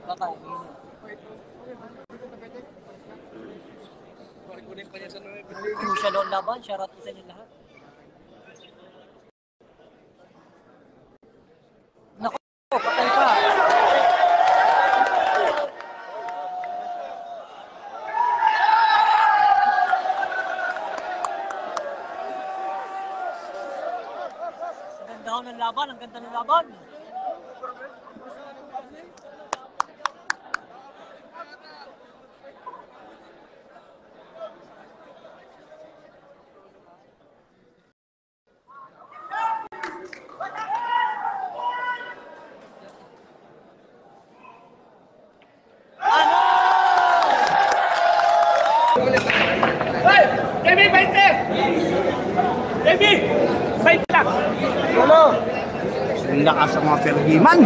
Baka siya doon laban, shoutout sa inyo lahat. Naku, patay ka. Ang ganda ho ng laban, ang ganda ng laban. Baby, 20! Baby! 20 lang! Ano? Lakas sa mga Pergiman.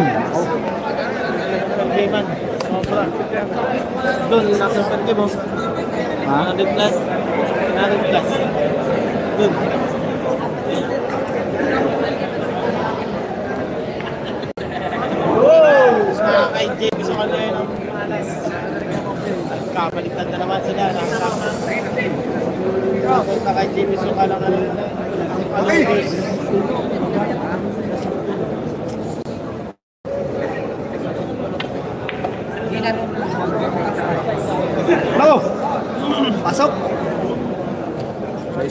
Pergiman. Sobra. Doon, nasa pergi mo. Ha? 100 plus. 100 plus. Doon. Sa kay Jay, gusto ko na yun ang malas. Kapaligtad na naman sila. Punta kay Jay, gusto ka lang ano. Ginanong lang.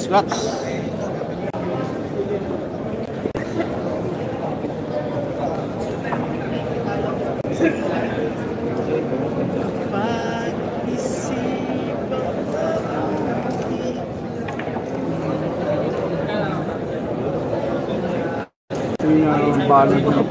scratch. Ito yung balot na.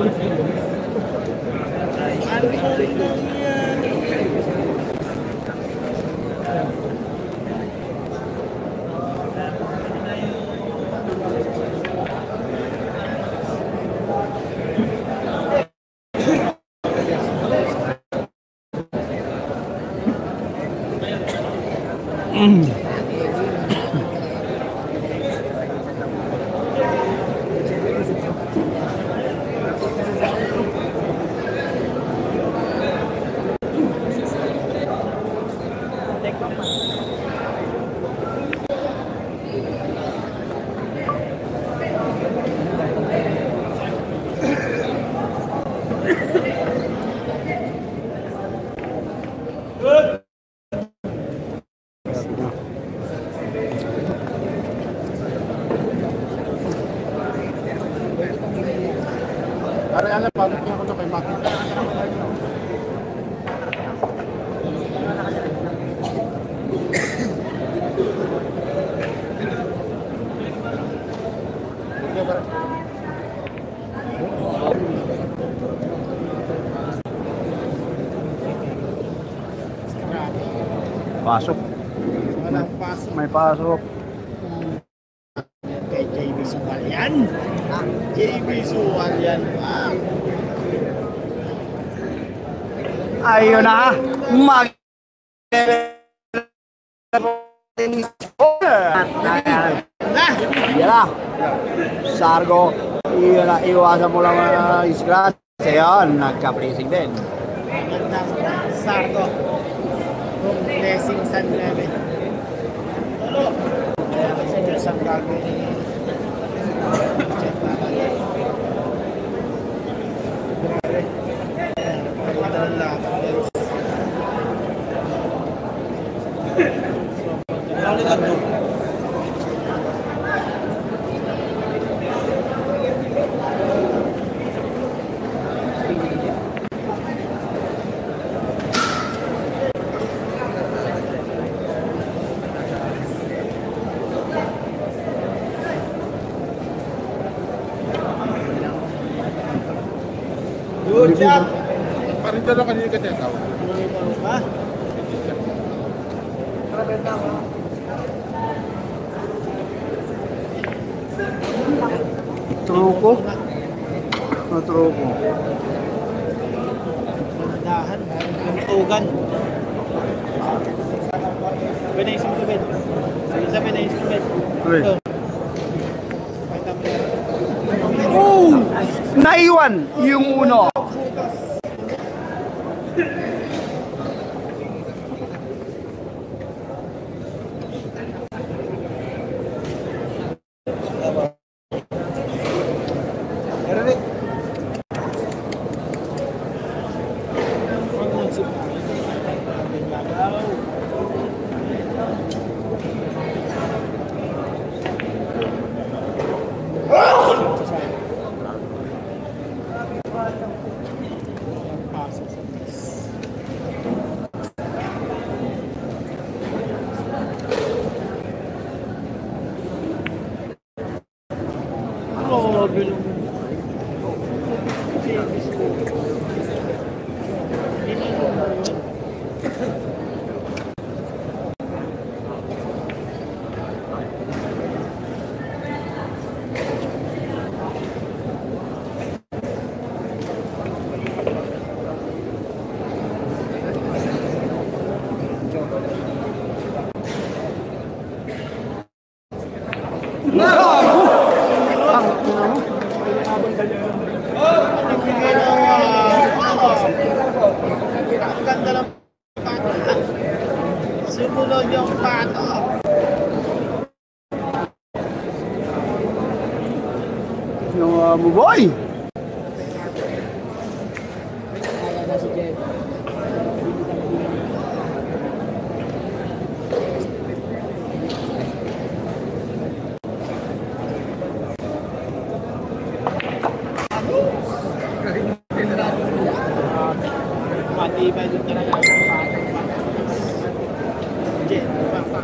Alam, parang ko na kay Maki. Pasok. Walang pasok. May pasok. Kay JB Suwal yan. JB Suwal yan. Ayun na. Mag... Yan na. Sargo. Iyon na. Iwasan mo lang scratch. Ayan. Nagka-placing din. Magandang Sarko. Kung blessing San Level. Kaya kasi isang gagawin. Check natin. Grabe. Magandang lahat. Good job! Parin dalawa kanina ka teka. Ha? Truko. Ano truko? Mandahan. Gantugan. Pinaisip ko ba? Isa pinaisip ko ba? Uy. Ito. Oh! Naiwan yung uno. Ang ganda ng pato. Sumunod yung pato. Yung buboy. Iba din talaga. Jen, pa.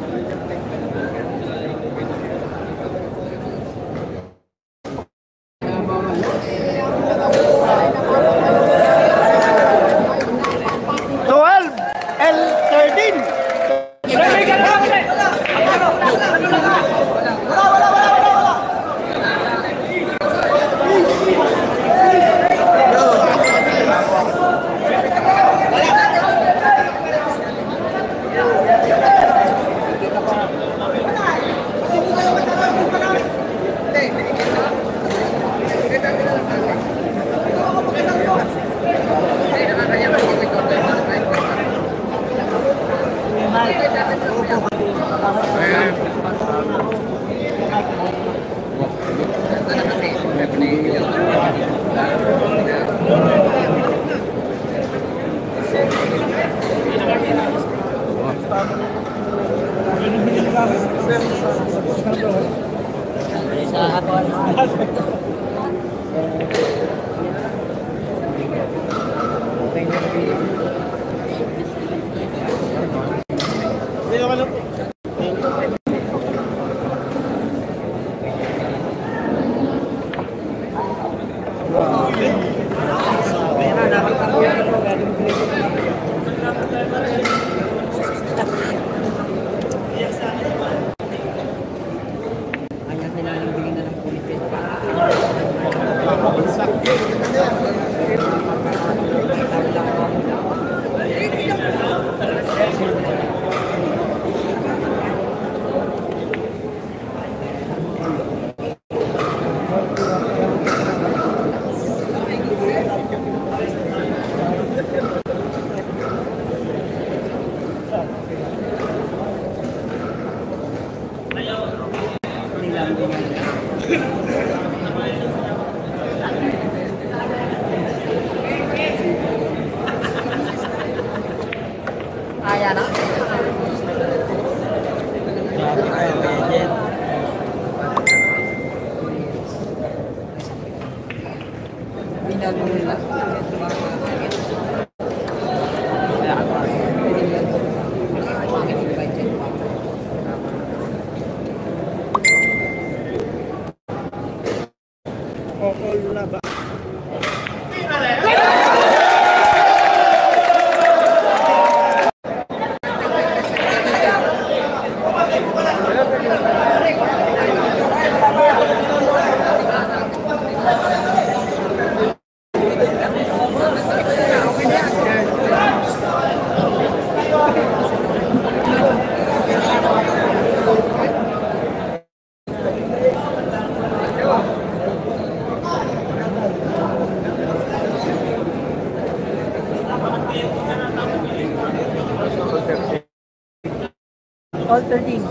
All 13.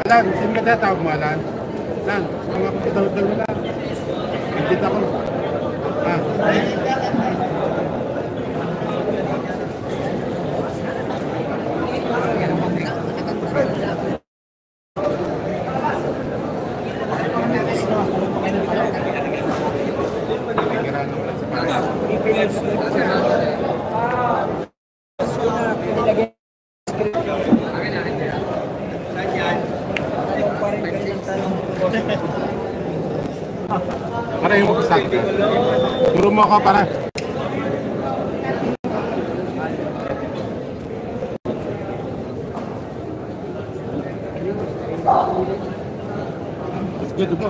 Alan, sino ka tatawag mo, Alan? Alan, mga kapitawag mo lang. Higit ako. Ah. Para yung magkasakit. Turo mo ako para. Good po.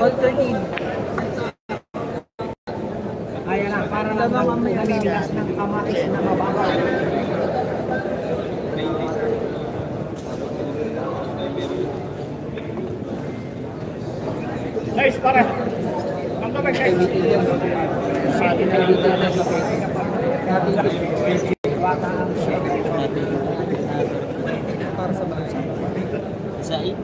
All 13. Guys, para. Ang kamay, guys. Para sa mga Said.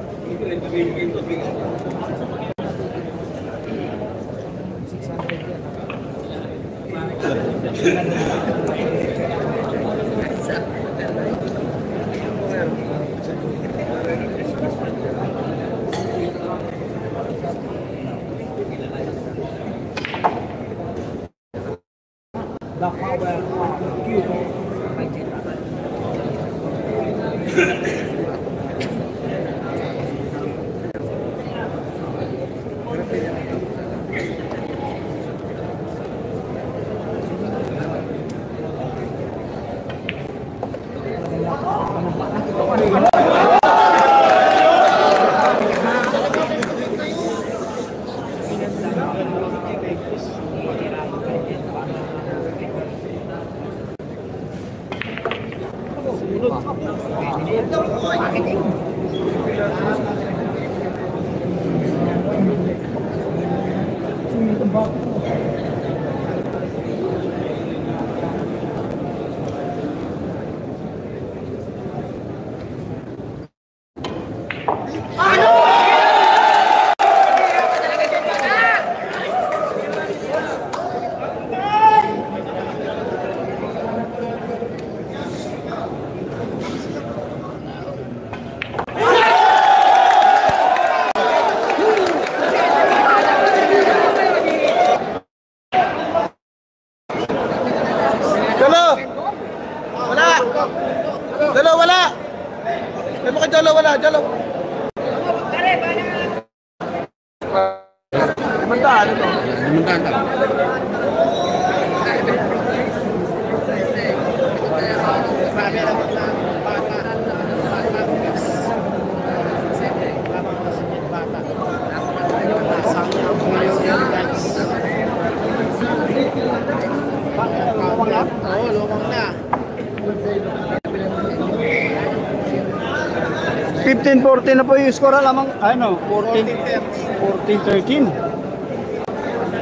$15-14 na po yung score lamang. Ano? 14-13.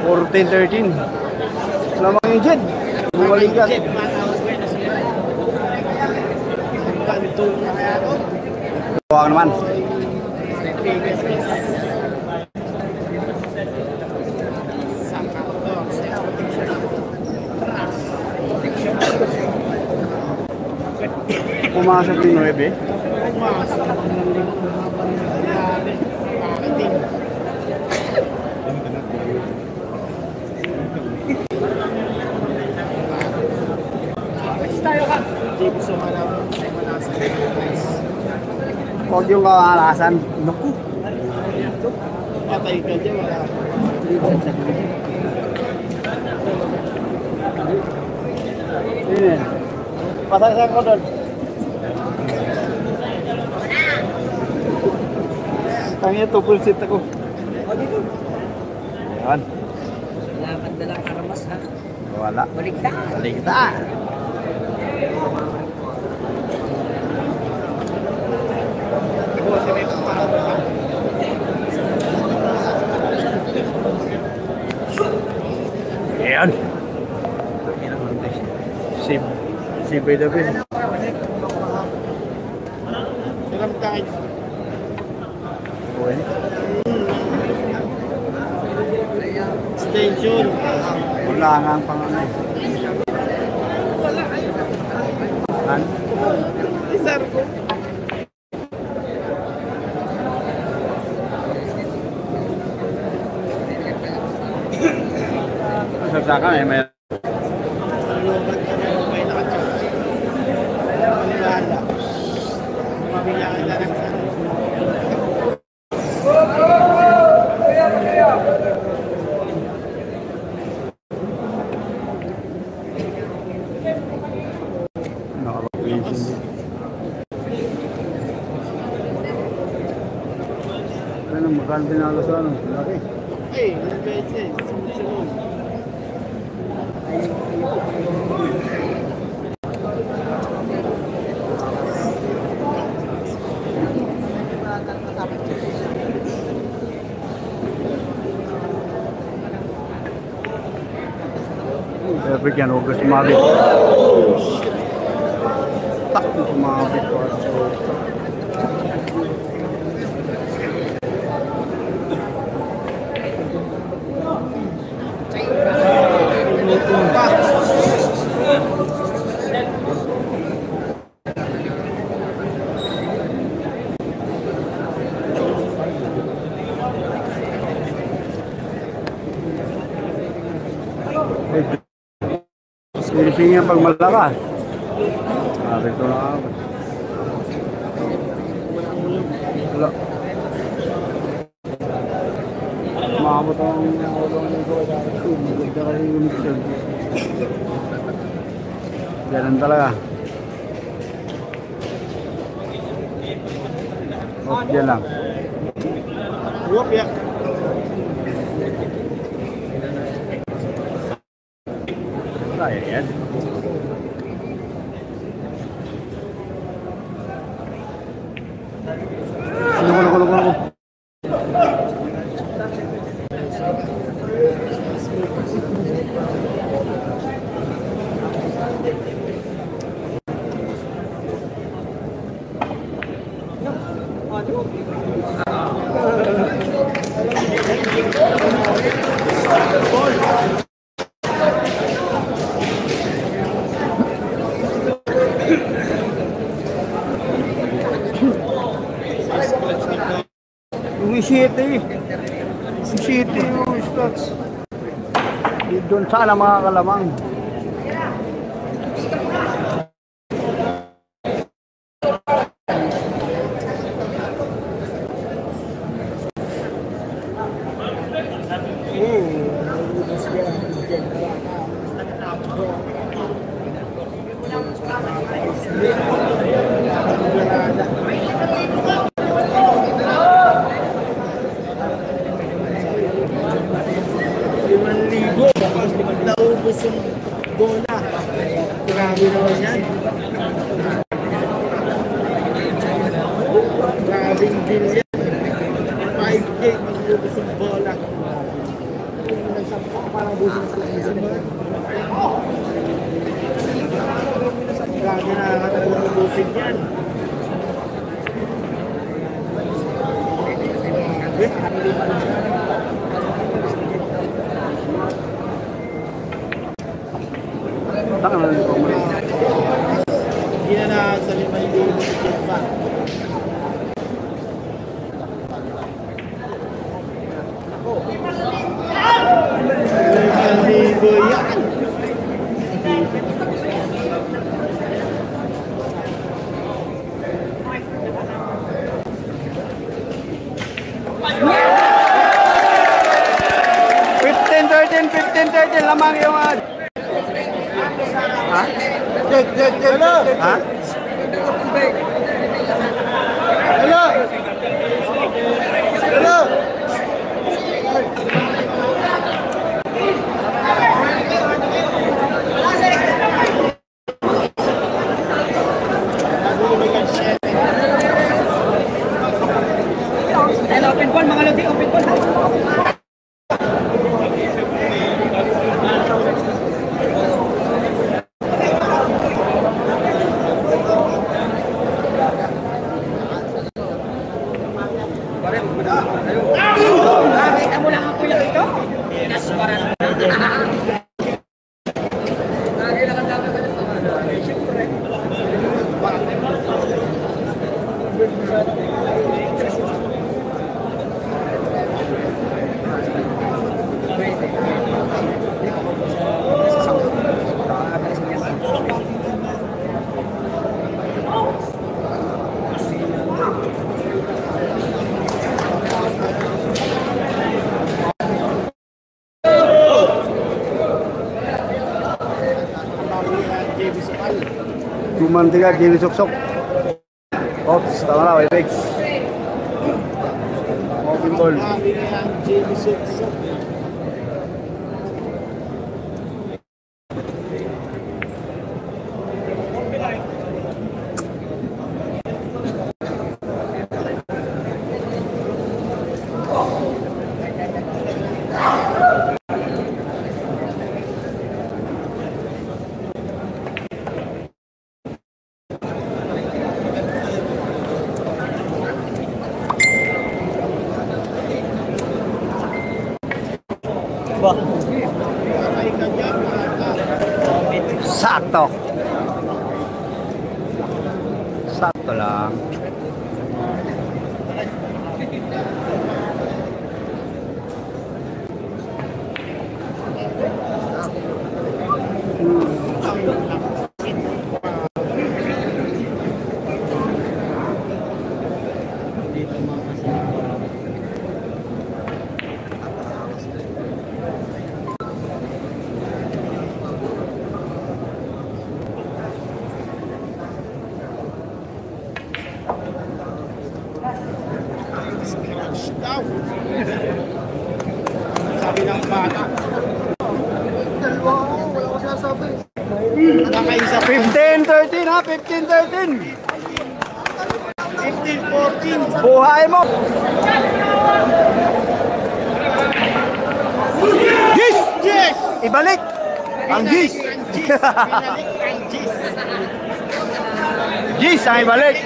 14-13. Lamang yung Jed. Bumalik ka. Huwag naman. Pumasok yung 9. Huwag yung kaalasan. Naku. Patay ka dyan, wala. Ini. Pasang saya kodon. Kayaknya tuh full seat aku. Yan. Wala kang dalang armas ha. Wala. Baligtad. Baligtad. Yan. Sip by the bin. Sarap guys. Stay tuned. Wala nga ang panganay. Ano? Sir. Sagsakan may magkano pinalo sa ano? Laki. Hey, beses. Sunod-sunod. Mahigpit yan, huwag sumabit. Takbo sumabit ko. Sinising yan pag malakas. Sabi ko na ako. Wala. Maabot ang ulong nito. Maganda kasi yung mixer. Ganun talaga. Off dyan lang. Whoop, yeah. Kaya yan. Kulo. Yung city yung slots. Doon sana mga kalamang. Naubos yung bola. Grabe naman yan. Grabing deal yan. 5K naubos yung bola. Grabe na nakakatalubusin yan. Taka na rin po mo. Hindi na nasa 5,000 pa. Libo yan. $15, $13 lamang yung ad. Ha? Ha? Hello. Open ball, mga lodi, open ball. Nakita mo lang ang kuya ito? Kumantiga, Jimmy Soksok. Ops, tama na, Webex. Open ball. ba? Patay ka dyan. Sakto. Sakto lang. Scratch daw. Sabi ng bata. Nakakaisa 15-13 ha, 15-13. 15-14. Buhay mo. Gis! Yes! Ibalik. Ang gis. Binalik ang Gis. Gis ang ibalik.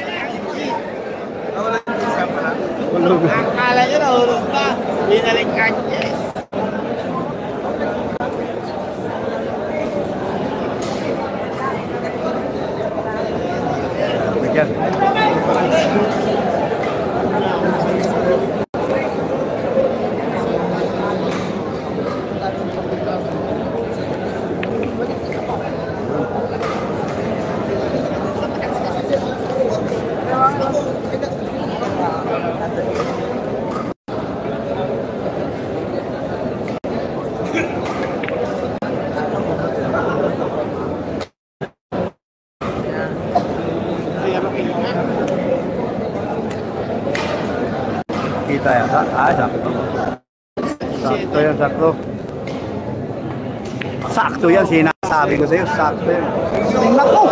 Akala nyo nahulog na. Binalik ang Gis. Bigyan. Kita ya, sakto. Sakto yan, sakto. Sakto yan, sinasabi ko sa'yo, sakto yan. Tingnan ko!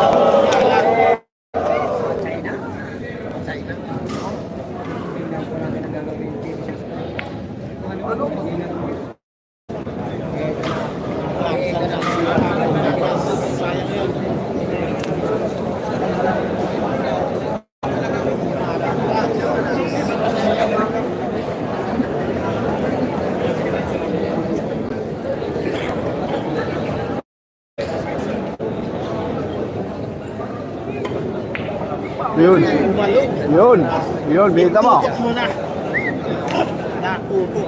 Yun, bita mo. Iyak mo na. Nakupo.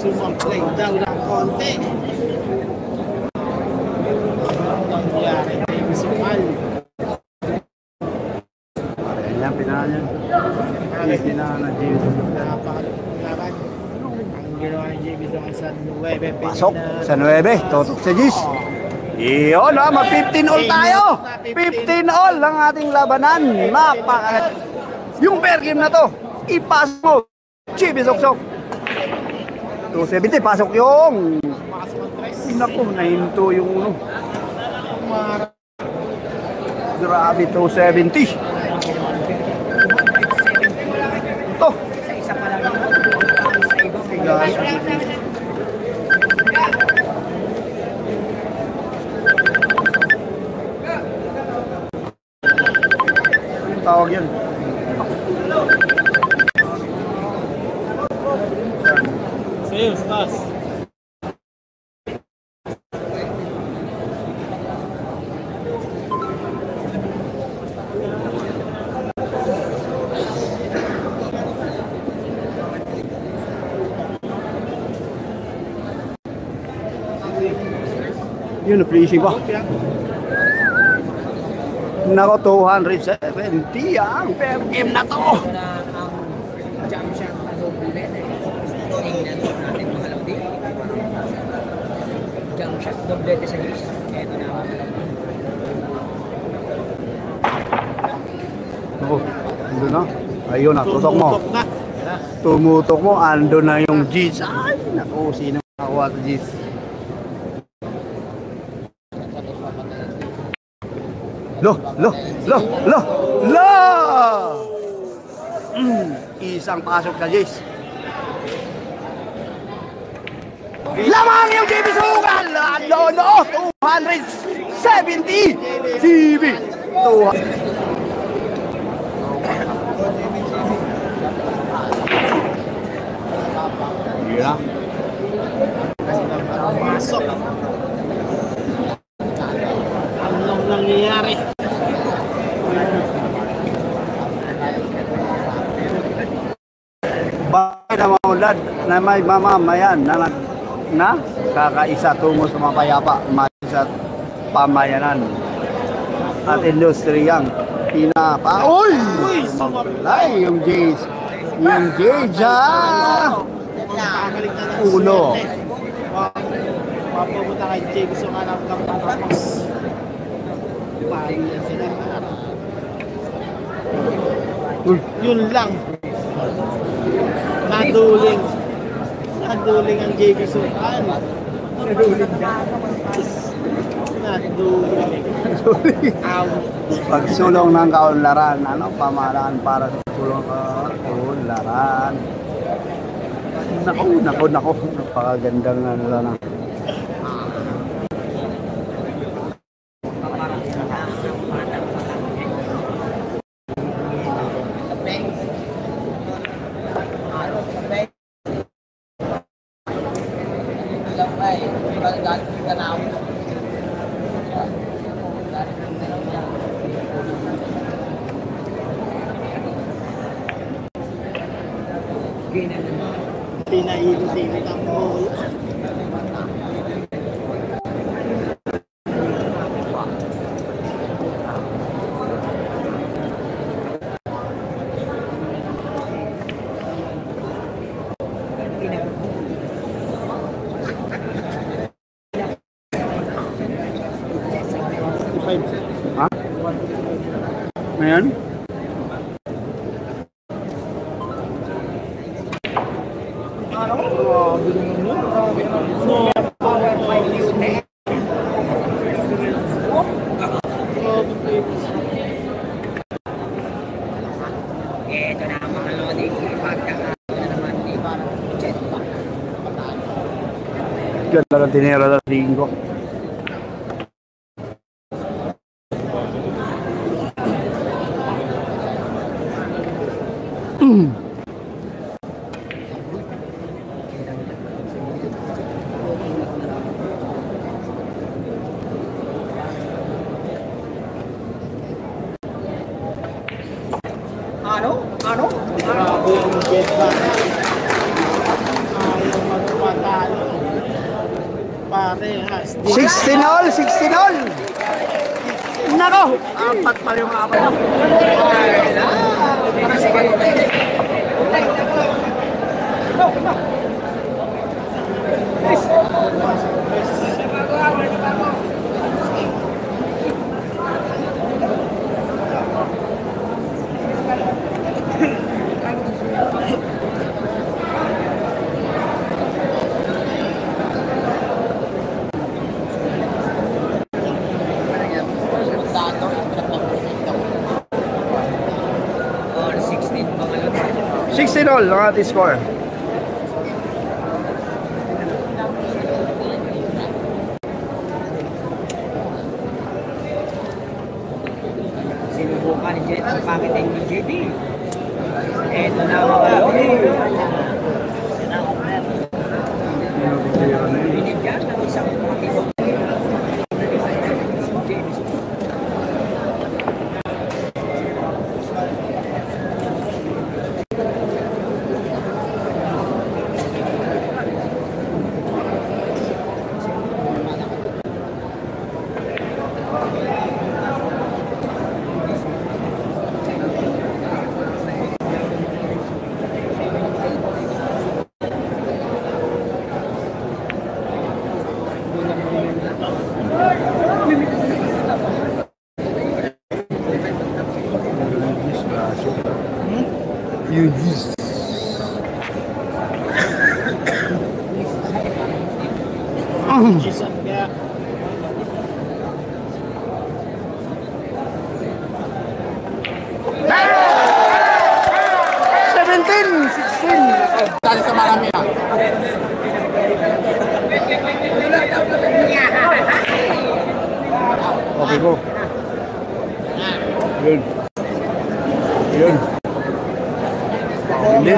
Sumamplay daw ng konti. Ang nangyari kay Visual. Yan, pinahan yan. Pinahan na James. Napakalaban. Ang ginawa ni JB sa 9. Pasok sa 9, totok sa Gis. Iyon ha, mag-15 all tayo. 15 all ang ating labanan. Yung pair game na to, ipasok mo. Chibi Soksok. 270, pasok yung. Naku, nahinto yung uno. Grabe, 270. Ito. Tigas. Tawag yan. Sales, taas. Yun, na-pleasing pa. Nako, 270 ang fair game na to. Jump shot na doble. Tingnan natin mga lodi. Jump shot doblete sa Gis. Ito na mga lodi. Nako, ando na. Ayun na, tutok mo. Tumutok na. Tumutok mo, ando na yung G's. Ay, naku, sino makakuha sa G's? Lo! Isang pasok sa G's. Lamang yung JB Sugal! No, 270! JB! 200. Yeah. Pasok. Anong nangyayari? Bakit na maulad na may mamamayan na kakaisa tungo sa mapayapa sa pamayanan at industriyang pinapa-uy! Maglay yung Jays! Yung Jays ulo! Mapupunta kay Jay, gusto nga lang tapos. Pahali yan sila. Yun lang. Naduling ang JB Sukan. Naduling. Pagsulong ng kaunlaran, pamahalaan para sa sulong kaunlaran. Nako, napakagandang na. Pinaikot-ikot ang mall. Ha? Ngayon? Ito na ang mga lodi. Pagkakaroon na naman ni parang jet pa. Ganda ng tinira ng 5. Ano? Grabe yung jet ba? Ayaw magpatalo. Parehas. 16 all! Nako! Apat pa yung apat. Or 16 pangalot. 16 all ang ating score. Sinubukan ni Jet ang pakiting ni JB. Ito na mga binigyan ng isang pakitong UDs. Jason kaya. Dali sa marami ah. Hindi.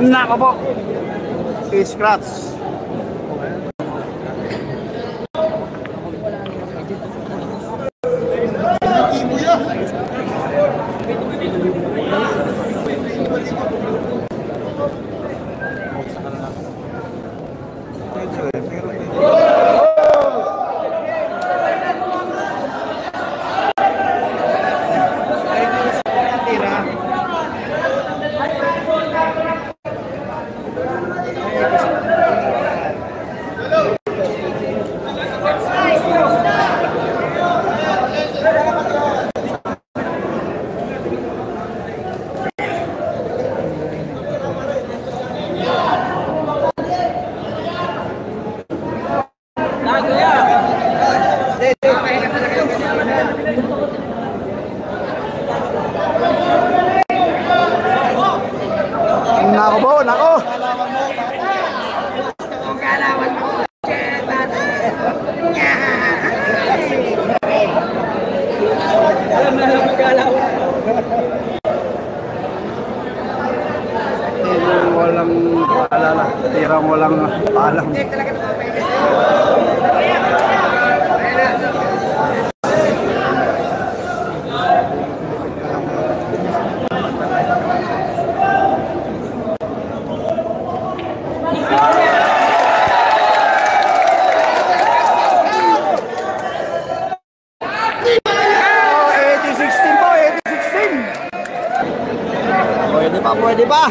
Nako po. Scratch. Nako po, nako. Walang paalala, tirang walang paalam. Pwede pa.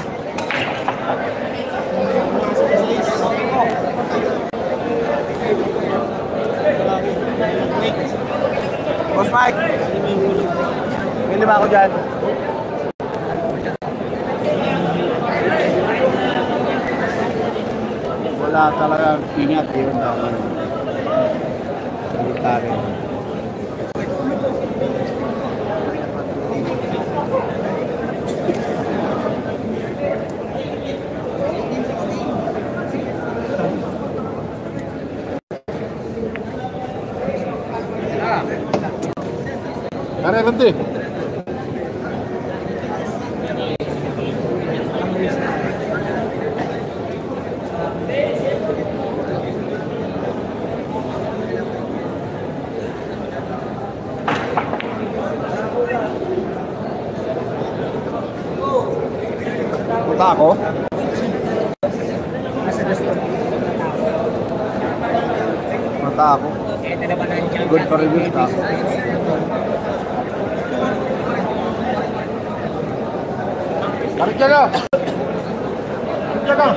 Boss Mike. Pwede ba ako dyan? Wala talaga ingat yun. Salita rin. Are, berhenti. Punta ako. Mata ako. Good for reviews ka. Tarik jaga. Tarik jaga.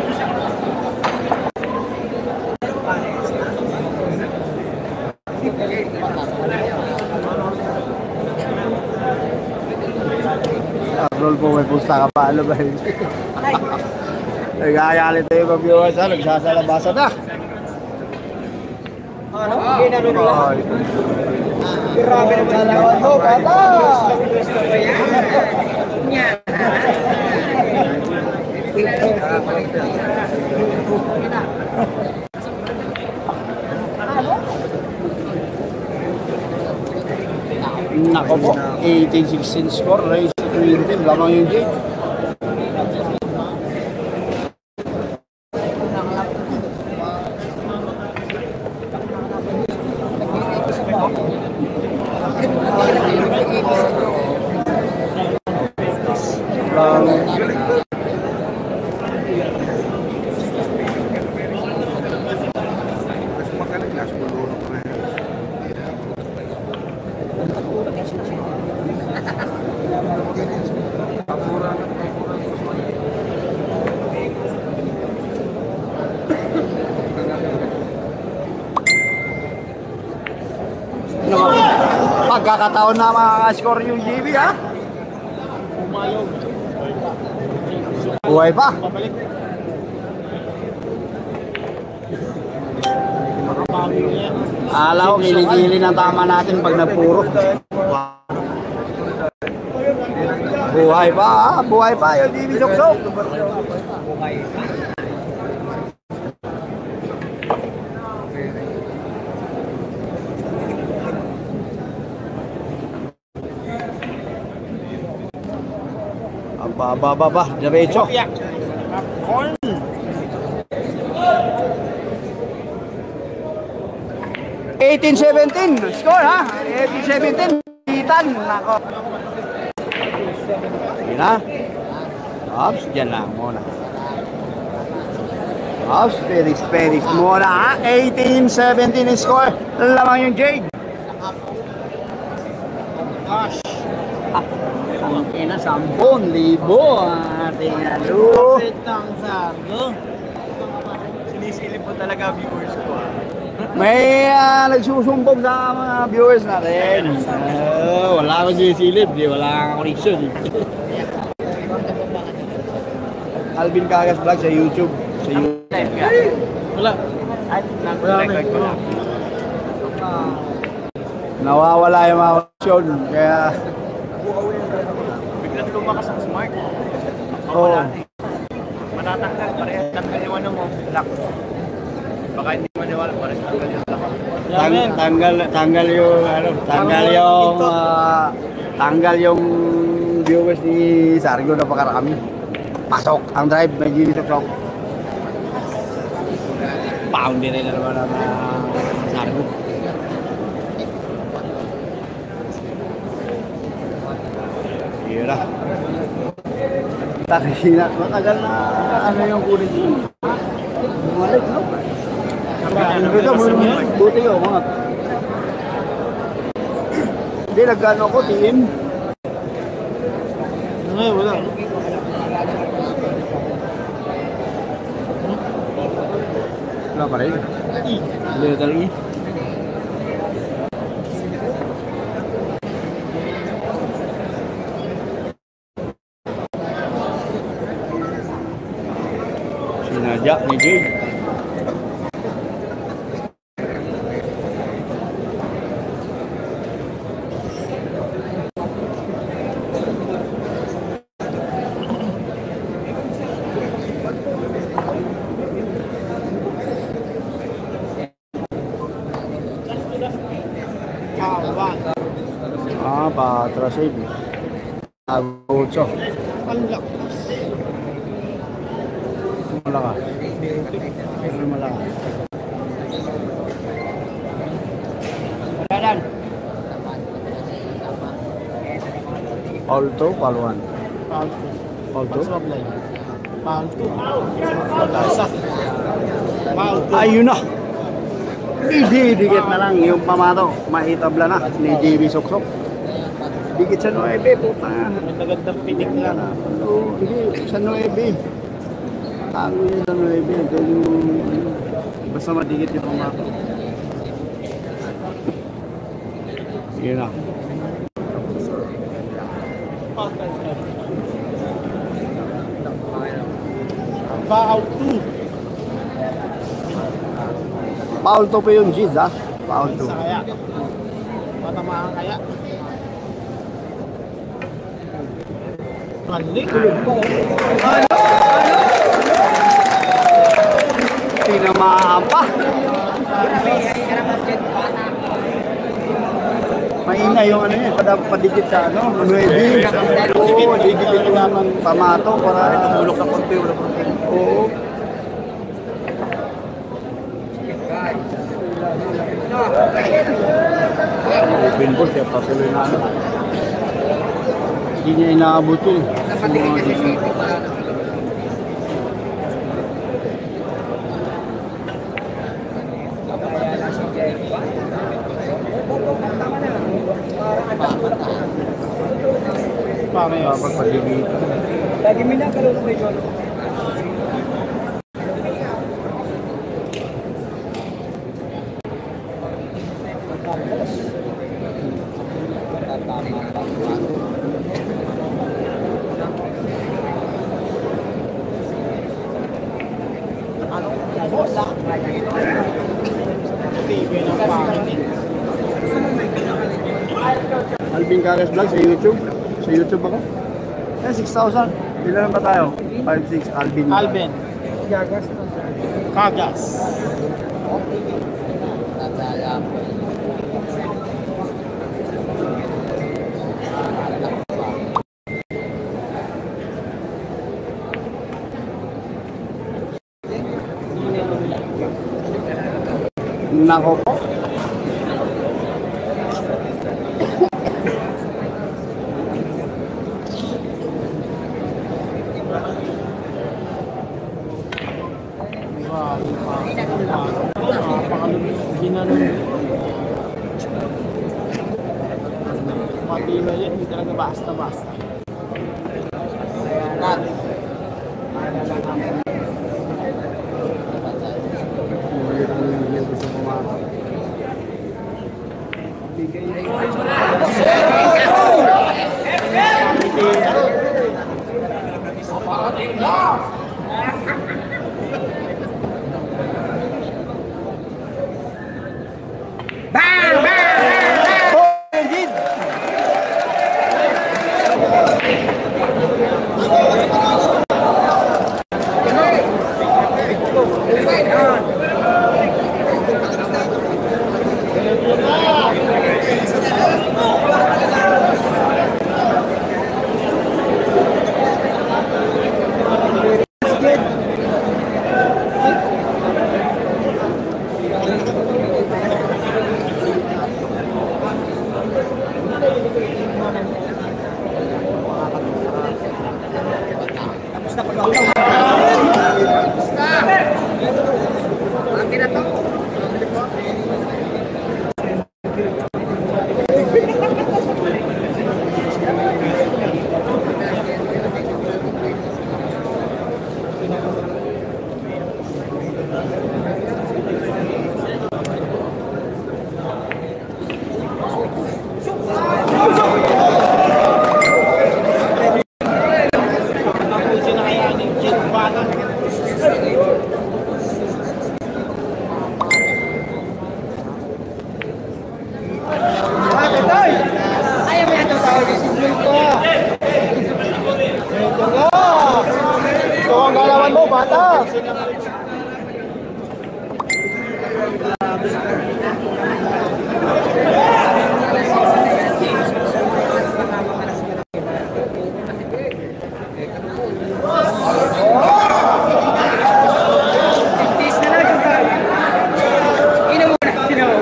Roll po, may pusta ka pa. Ano ba yun? Nagkakayalit tayo mga viewers ha. Nagsasalabasan na. Ay. Grabe ng salawan mo, bata! Nako po, 18-16 score, race to 20, lamang yung Jade. Pagkakataon na makaka-score yung GB ha? Buhay pa. Alam ko, kilikili ng tama natin pag nagpuro. Buhay pa ha? Buhay pa yung GB Soksok. Ba, diretso. Corn. 18-17 score ha. 18-17 Titan. Nako. Sige na. Ops, dyan lang muna. Ops, Felix muna ha. 18-17 score. Lamang yung Jade. Gosh. Ang ina, 10,000 ang ating ano. Ang sardo. Sinisilip po talaga viewers ko ah. May nagsusumbong sa mga viewers natin. Wala akong sinisilip, wala akong connection. Alvin Cagas Vlog sa YouTube. Sa YouTube. Wala. Nag-record ko. Nawawala yung mga connection, kaya... Biglang tumakas ang smart. Oo. Matatanggal pa rin. Tanggal yung ano mo. Lock. Baka hindi maniwala pa rin. Tanggal yung lock. Tanggal yung ano, tanggal yung viewers ni Sargo na pakarami. Pasok ang drive may Jimmy Soksok. Pound din na naman ang Sargo. Hira. Takina, matagal na ano yung kunin ko. Bumalik, no? Buti yun, mga. Hindi, nagkano ko, team. Ay, wala. Wala pa rin. Letter E. Sinadya ni Jade. Patrasid. Agutso. Malakas. Malakas. Malakas. Wala. Alto, paluan. Palto. Alto. Palto. Palasa. Palto. Ayun na. Dikit na lang yung pamato. Maitabla na ni JB Soksok. Dikit sa 9, puta. Magandang pitik lang. Oo, hindi. Sa 9. Tago yun sa 9. Ito yung... Basta madikit yung pamato. Yun na. Foul 2. Foul to pa yung Giz, ha? Foul to. Sa kaya. Matamaan kaya. Balik. Tinamaan pa. Mahina yung ano yun, padikit sa ano, manuebi. Oo, dikit yung pamato para tumulok na konti. Oo. Open ball, kaya patuloy na ano. Hindi niya inaabot yun. Dapat paligid. Lagi mina kalau sa ito. Alvin Cares Vlog sa YouTube. Sa YouTube ako. 6,000. Ilan ba tayo? 5,600. Alvin. Alvin. Kagas. Nako po. Matibay yan, hindi talaga basta-basta. Gusto ko ang galawan mo, bata!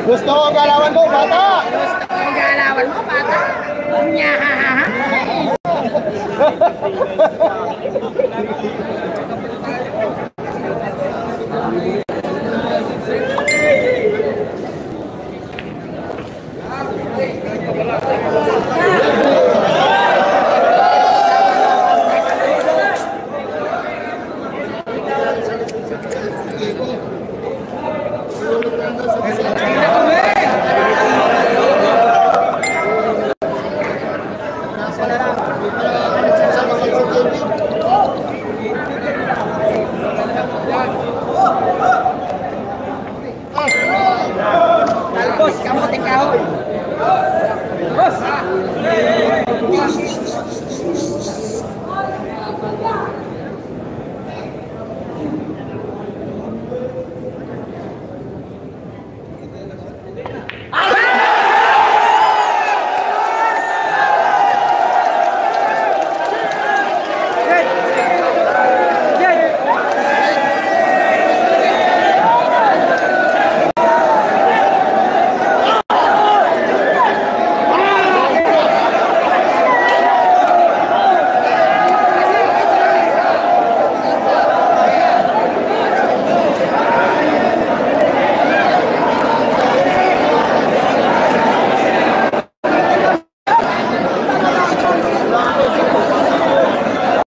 Gusto ko ang galawan mo, bata. Talbos, kamuting kahoy. Boss!